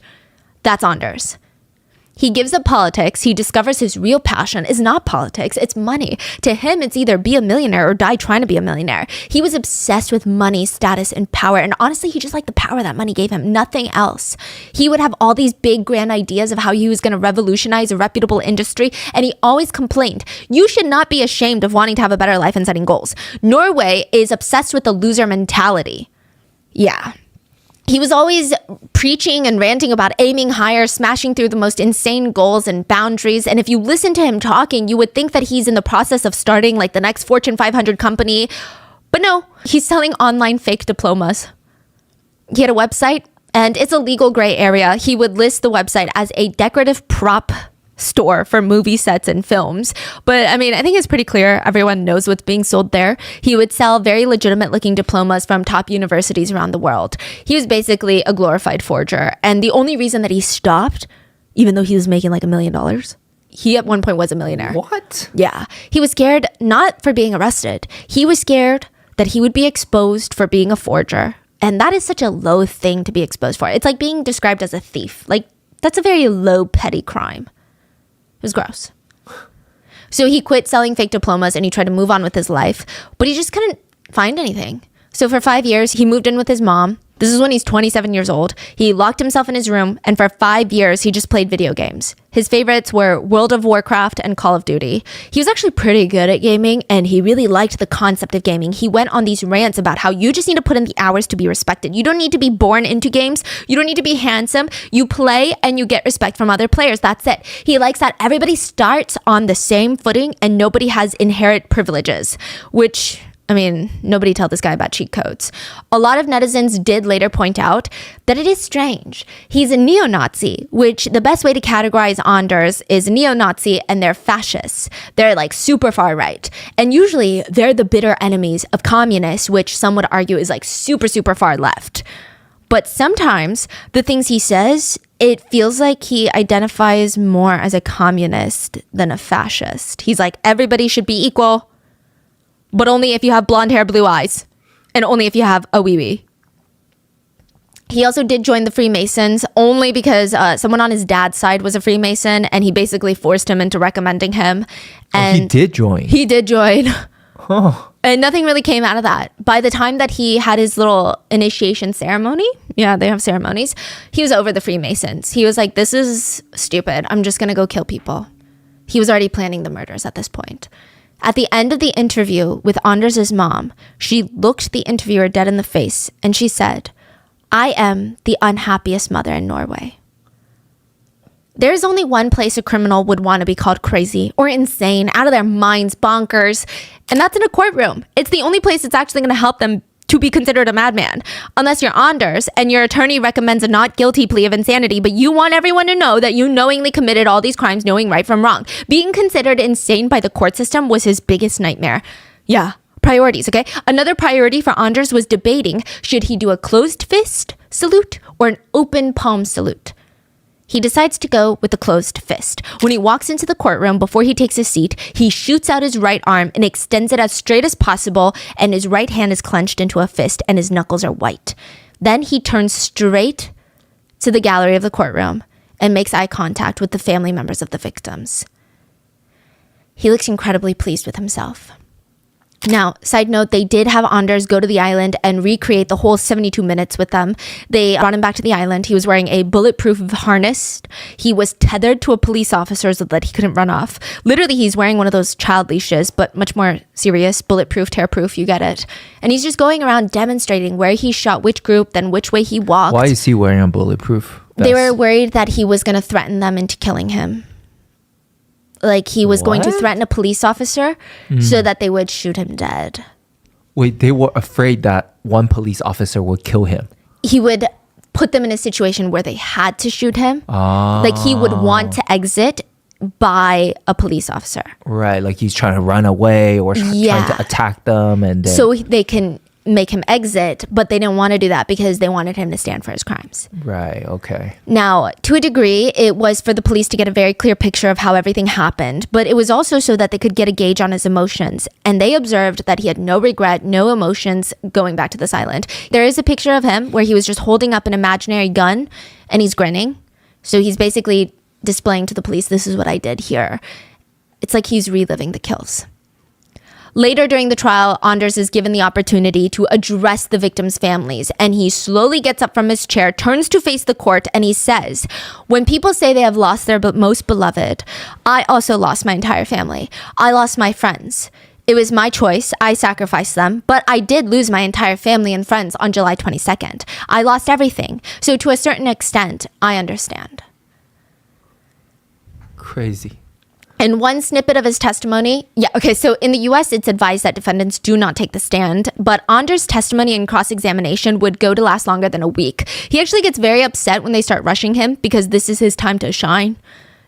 That's Anders. He gives up politics. He discovers his real passion is not politics, it's money. To him, it's either be a millionaire or die trying to be a millionaire. He was obsessed with money, status, and power. And honestly, he just liked the power that money gave him, nothing else. He would have all these big, grand ideas of how he was going to revolutionize a reputable industry. And he always complained, you should not be ashamed of wanting to have a better life and setting goals. Norway is obsessed with the loser mentality. Yeah. He was always preaching and ranting about aiming higher, smashing through the most insane goals and boundaries. And if you listen to him talking, you would think that he's in the process of starting like the next Fortune 500 company. But no, he's selling online fake diplomas. He had a website, and it's a legal gray area. He would list the website as a decorative prop store for movie sets and films. But I mean, I think it's pretty clear. Everyone knows what's being sold there. He would sell very legitimate looking diplomas from top universities around the world. He was basically a glorified forger. And the only reason that he stopped, even though he was making like $1 million, he at one point was a millionaire. What? Yeah. He was scared not for being arrested. He was scared that he would be exposed for being a forger. And that is such a low thing to be exposed for. It's like being described as a thief. Like, that's a very low, petty crime. It was gross. So he quit selling fake diplomas and he tried to move on with his life, but he just couldn't find anything. So for 5 years, he moved in with his mom. This is when he's 27 years old. He locked himself in his room, and for 5 years, he just played video games. His favorites were World of Warcraft and Call of Duty. He was actually pretty good at gaming, and he really liked the concept of gaming. He went on these rants about how you just need to put in the hours to be respected. You don't need to be born into games. You don't need to be handsome. You play and you get respect from other players. That's it. He likes that everybody starts on the same footing and nobody has inherent privileges, which, I mean, nobody tell this guy about cheat codes. A lot of netizens did later point out that it is strange. He's a neo-Nazi, which the best way to categorize Anders is neo-Nazi and they're fascists. They're like super far right. And usually they're the bitter enemies of communists, which some would argue is like super, super far left. But sometimes the things he says, it feels like he identifies more as a communist than a fascist. He's like, everybody should be equal, but only if you have blonde hair, blue eyes, and only if you have a wee-wee. He also did join the Freemasons only because someone on his dad's side was a Freemason, and he basically forced him into recommending him. And he did join. He did join. Oh. And nothing really came out of that. By the time that he had his little initiation ceremony, yeah, they have ceremonies, he was over the Freemasons. He was like, this is stupid. I'm just going to go kill people. He was already planning the murders at this point. At the end of the interview with Anders' mom, she looked the interviewer dead in the face and she said, I am the unhappiest mother in Norway. There's only one place a criminal would want to be called crazy or insane, out of their minds, bonkers, and that's in a courtroom. It's the only place that's actually going to help them to be considered a madman. Unless you're Anders and your attorney recommends a not guilty plea of insanity, but you want everyone to know that you knowingly committed all these crimes knowing right from wrong. Being considered insane by the court system was his biggest nightmare. Yeah, priorities, okay? Another priority for Anders was debating, should he do a closed fist salute or an open palm salute? He decides to go with the closed fist. When he walks into the courtroom, before he takes his seat, he shoots out his right arm and extends it as straight as possible, and his right hand is clenched into a fist and his knuckles are white. Then he turns straight to the gallery of the courtroom and makes eye contact with the family members of the victims. He looks incredibly pleased with himself. Now, side note, they did have Anders go to the island and recreate the whole 72 minutes with them. They brought him back to the island. He was wearing a bulletproof harness. He was tethered to a police officer so that he couldn't run off. Literally, he's wearing one of those child leashes, but much more serious, bulletproof, tearproof, you get it. And he's just going around demonstrating where he shot which group, then which way he walked. Why is he wearing a bulletproof vest? They were worried that he was going to threaten them into killing him. Like he was going to threaten a police officer so that they would shoot him dead. Wait, they were afraid that one police officer would kill him. He would put them in a situation where they had to shoot him. Like he would want to exit by a police officer. Right, like he's trying to run away or trying to attack them. And then... So they can make him exit, but they didn't want to do that because they wanted him to stand for his crimes. Right, okay. Now, to a degree, it was for the police to get a very clear picture of how everything happened, but it was also so that they could get a gauge on his emotions. And they observed that he had no regret, no emotions going back to this island. There is a picture of him where he was just holding up an imaginary gun and he's grinning. So he's basically displaying to the police, this is what I did here. It's like he's reliving the kills. Later during the trial, Anders is given the opportunity to address the victims' families, and he slowly gets up from his chair, turns to face the court, and he says, when people say they have lost their most beloved, I also lost my entire family. I lost my friends. It was my choice. I sacrificed them, but I did lose my entire family and friends on July 22nd. I lost everything. So to a certain extent, I understand. Crazy. In one snippet of his testimony, so in the US, it's advised that defendants do not take the stand, but Anders' testimony and cross-examination would go to last longer than a week. He actually gets very upset when they start rushing him because this is his time to shine.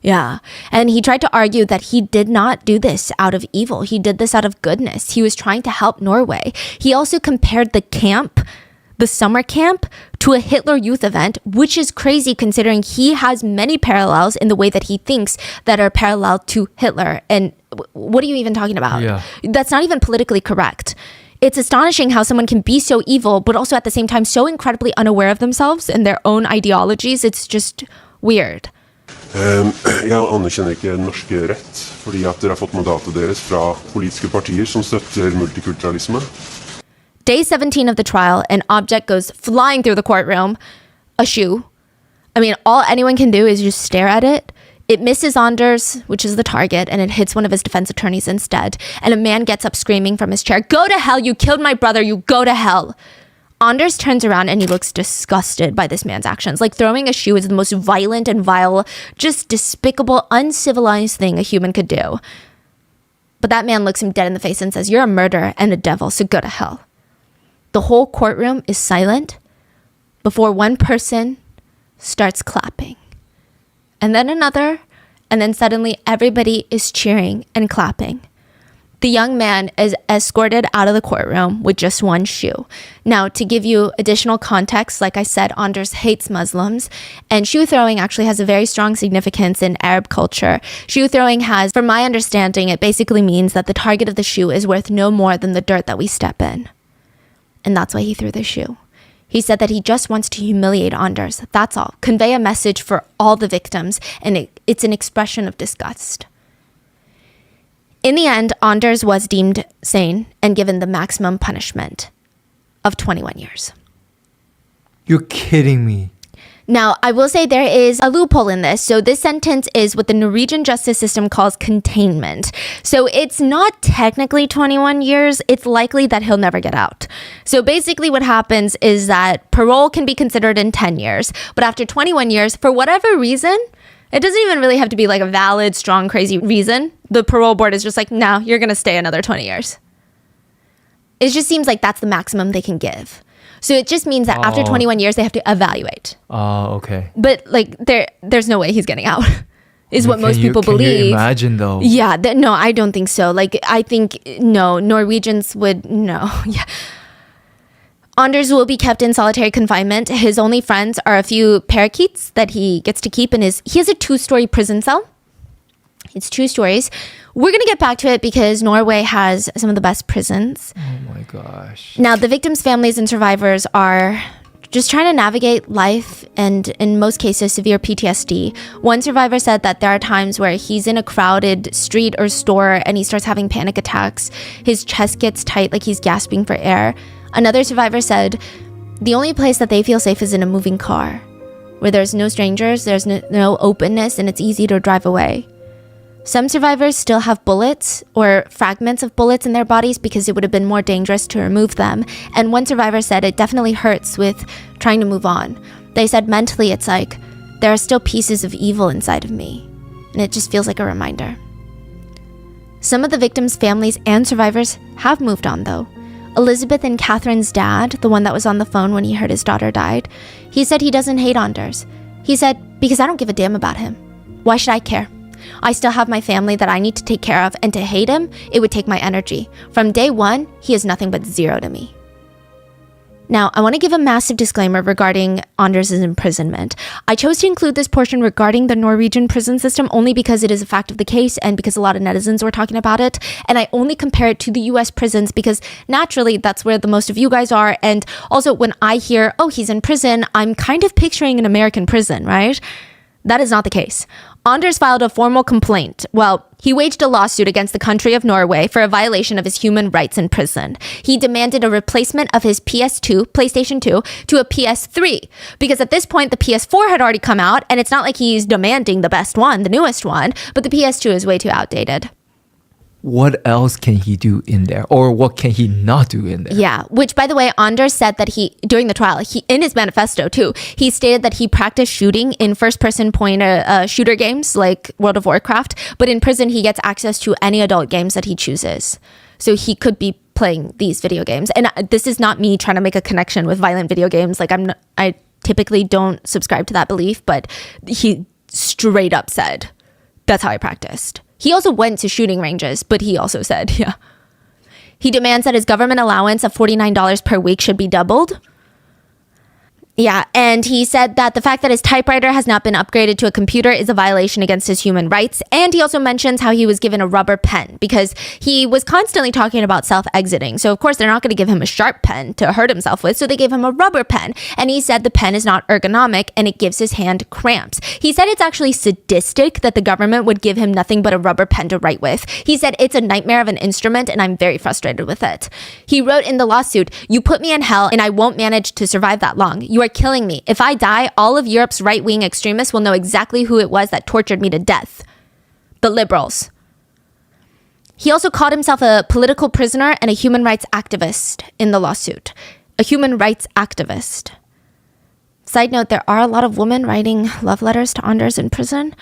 Yeah. And he tried to argue that he did not do this out of evil. He did this out of goodness. He was trying to help Norway. He also compared the summer camp, to a Hitler Youth event, which is crazy considering he has many parallels in the way that he thinks that are parallel to Hitler. And what are you even talking about? Yeah. That's not even politically correct. It's astonishing how someone can be so evil, but also at the same time so incredibly unaware of themselves and their own ideologies. It's just weird. Jeg anerkjenner ikke norsk rett, fordi at dere har fått mandatet deres fra politiske partier som støtter multikulturalisme. Day 17 of the trial, an object goes flying through the courtroom, a shoe. I mean, all anyone can do is just stare at it. It misses Anders, which is the target, and it hits one of his defense attorneys instead. And a man gets up screaming from his chair, "Go to hell, you killed my brother, you go to hell." Anders turns around and he looks disgusted by this man's actions. Like throwing a shoe is the most violent and vile, just despicable, uncivilized thing a human could do. But that man looks him dead in the face and says, "You're a murderer and a devil, so go to hell." The whole courtroom is silent before one person starts clapping. And then another, and then suddenly everybody is cheering and clapping. The young man is escorted out of the courtroom with just one shoe. Now, to give you additional context, like I said, Anders hates Muslims, and shoe throwing actually has a very strong significance in Arab culture. Shoe throwing has, from my understanding, it basically means that the target of the shoe is worth no more than the dirt that we step in. And that's why he threw the shoe. He said that he just wants to humiliate Anders. That's all. Convey a message for all the victims, and it's an expression of disgust. In the end, Anders was deemed sane and given the maximum punishment of 21 years. You're kidding me. Now, I will say there is a loophole in this. So this sentence is what the Norwegian justice system calls containment. So it's not technically 21 years. It's likely that he'll never get out. So basically what happens is that parole can be considered in 10 years. But after 21 years, for whatever reason, it doesn't even really have to be like a valid, strong, crazy reason. The parole board is just like, no, you're going to stay another 20 years. It just seems like that's the maximum they can give. So it just means that after 21 years, they have to evaluate. Oh, okay. But like there's no way he's getting out, is what most people believe. Can you imagine though? Yeah, no, I don't think so. Like I think, no, Norwegians would, no. Yeah. Anders will be kept in solitary confinement. His only friends are a few parakeets that he gets to keep in he has a 2-story prison cell. It's 2 stories. We're going to get back to it because Norway has some of the best prisons. Oh my gosh. Now, the victims' families and survivors are just trying to navigate life and, in most cases, severe PTSD. One survivor said that there are times where he's in a crowded street or store and he starts having panic attacks. His chest gets tight, like he's gasping for air. Another survivor said the only place that they feel safe is in a moving car, where there's no strangers, there's no openness, and it's easy to drive away. Some survivors still have bullets or fragments of bullets in their bodies because it would have been more dangerous to remove them. And one survivor said it definitely hurts with trying to move on. They said mentally it's like, there are still pieces of evil inside of me. And it just feels like a reminder. Some of the victims' families and survivors have moved on though. Elizabeth and Catherine's dad, the one that was on the phone when he heard his daughter died, he said he doesn't hate Anders. He said, because I don't give a damn about him. Why should I care? I still have my family that I need to take care of, and to hate him, it would take my energy. From day one, he is nothing but zero to me. Now, I want to give a massive disclaimer regarding Anders' imprisonment. I chose to include this portion regarding the Norwegian prison system only because it is a fact of the case and because a lot of netizens were talking about it. And I only compare it to the US prisons because naturally that's where the most of you guys are. And also when I hear, oh, he's in prison, I'm kind of picturing an American prison, right? That is not the case. Anders filed a formal complaint. Well, he waged a lawsuit against the country of Norway for a violation of his human rights in prison. He demanded a replacement of his PS2, PlayStation 2, to a PS3. Because at this point, the PS4 had already come out, and it's not like he's demanding the best one, the newest one, but the PS2 is way too outdated. What else can he do in there? Or what can he not do in there? Yeah, which by the way, Anders said that during the trial, in his manifesto too, he stated that he practiced shooting in first-person point shooter games like World of Warcraft, but in prison he gets access to any adult games that he chooses. So he could be playing these video games. And this is not me trying to make a connection with violent video games. Like I typically don't subscribe to that belief, but he straight up said, that's how I practiced. He also went to shooting ranges, but he also said, yeah. He demands that his government allowance of $49 per week should be doubled. Yeah, and he said that the fact that his typewriter has not been upgraded to a computer is a violation against his human rights. And he also mentions how he was given a rubber pen because he was constantly talking about self-exiting. So of course they're not going to give him a sharp pen to hurt himself with. So they gave him a rubber pen. And he said the pen is not ergonomic and it gives his hand cramps. He said it's actually sadistic that the government would give him nothing but a rubber pen to write with. He said it's a nightmare of an instrument and I'm very frustrated with it. He wrote in the lawsuit, "You put me in hell and I won't manage to survive that long. You are killing me. If I die, all of Europe's right-wing extremists will know exactly who it was that tortured me to death. The liberals." He also called himself a political prisoner and a human rights activist in the lawsuit. A human rights activist. Side note, there are a lot of women writing love letters to Anders in prison.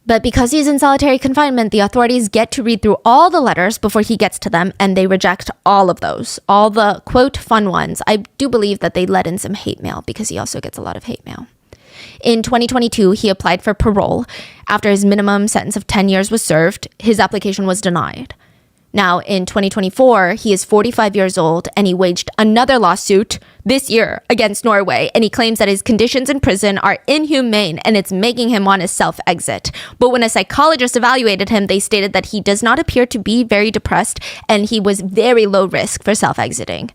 But because he's in solitary confinement, the authorities get to read through all the letters before he gets to them, and they reject all of those. All the, quote, fun ones. I do believe that they let in some hate mail because he also gets a lot of hate mail. In 2022, he applied for parole. After his minimum sentence of 10 years was served, his application was denied. Now, in 2024, he is 45 years old and he waged another lawsuit this year against Norway. And he claims that his conditions in prison are inhumane and it's making him want to self-exit. But when a psychologist evaluated him, they stated that he does not appear to be very depressed and he was very low risk for self-exiting.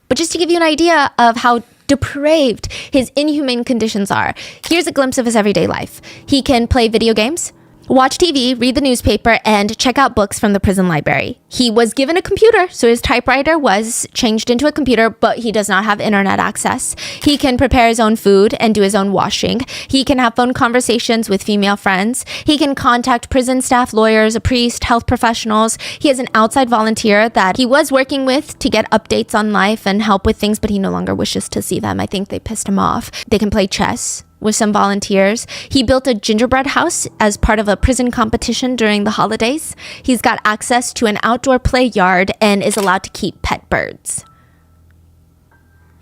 But just to give you an idea of how depraved his inhumane conditions are, here's a glimpse of his everyday life. He can play video games, watch TV, read the newspaper, and check out books from the prison library. He was given a computer, so his typewriter was changed into a computer, but he does not have internet access. He can prepare his own food and do his own washing. He can have phone conversations with female friends. He can contact prison staff, lawyers, a priest, health professionals. He has an outside volunteer that he was working with to get updates on life and help with things, but he no longer wishes to see them. I think they pissed him off. They can play chess with some volunteers. He built a gingerbread house as part of a prison competition during the holidays. He's got access to an outdoor play yard and is allowed to keep pet birds.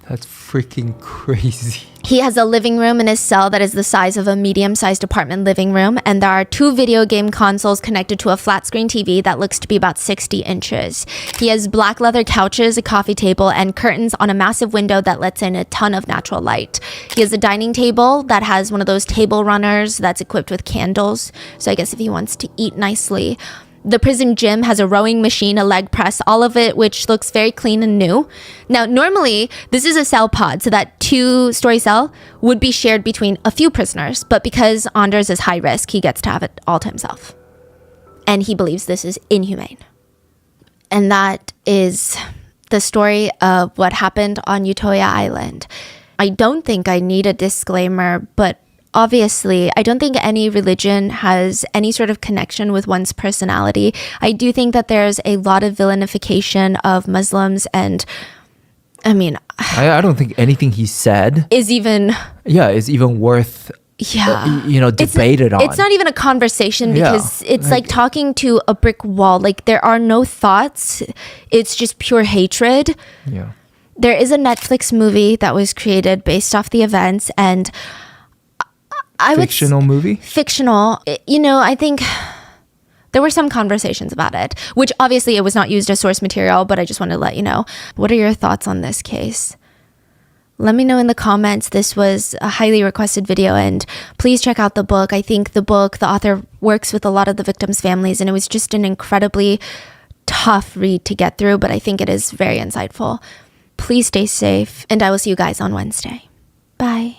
That's freaking crazy. He has a living room in his cell that is the size of a medium-sized apartment living room, and there are 2 video game consoles connected to a flat-screen TV that looks to be about 60 inches. He has black leather couches, a coffee table, and curtains on a massive window that lets in a ton of natural light. He has a dining table that has one of those table runners that's equipped with candles, so I guess if he wants to eat nicely. The prison gym has a rowing machine, a leg press, all of it which looks very clean and new. Now, normally, this is a cell pod, so that 2-story cell would be shared between a few prisoners. But because Anders is high risk, he gets to have it all to himself. And he believes this is inhumane. And that is the story of what happened on Utøya Island. I don't think I need a disclaimer, but obviously, I don't think any religion has any sort of connection with one's personality. I do think that there's a lot of villainification of Muslims, and I mean, I don't think anything he said is even worth debated on. It's not even a conversation because it's like talking to a brick wall. Like, there are no thoughts. It's just pure hatred. Yeah. There is a Netflix movie that was created based off the events, and fictional movie? Fictional. I think there were some conversations about it, which obviously it was not used as source material, but I just wanted to let you know. What are your thoughts on this case? Let me know in the comments. This was a highly requested video, and please check out the book. I think the author works with a lot of the victims' families, and it was just an incredibly tough read to get through, but I think it is very insightful. Please stay safe, and I will see you guys on Wednesday. Bye.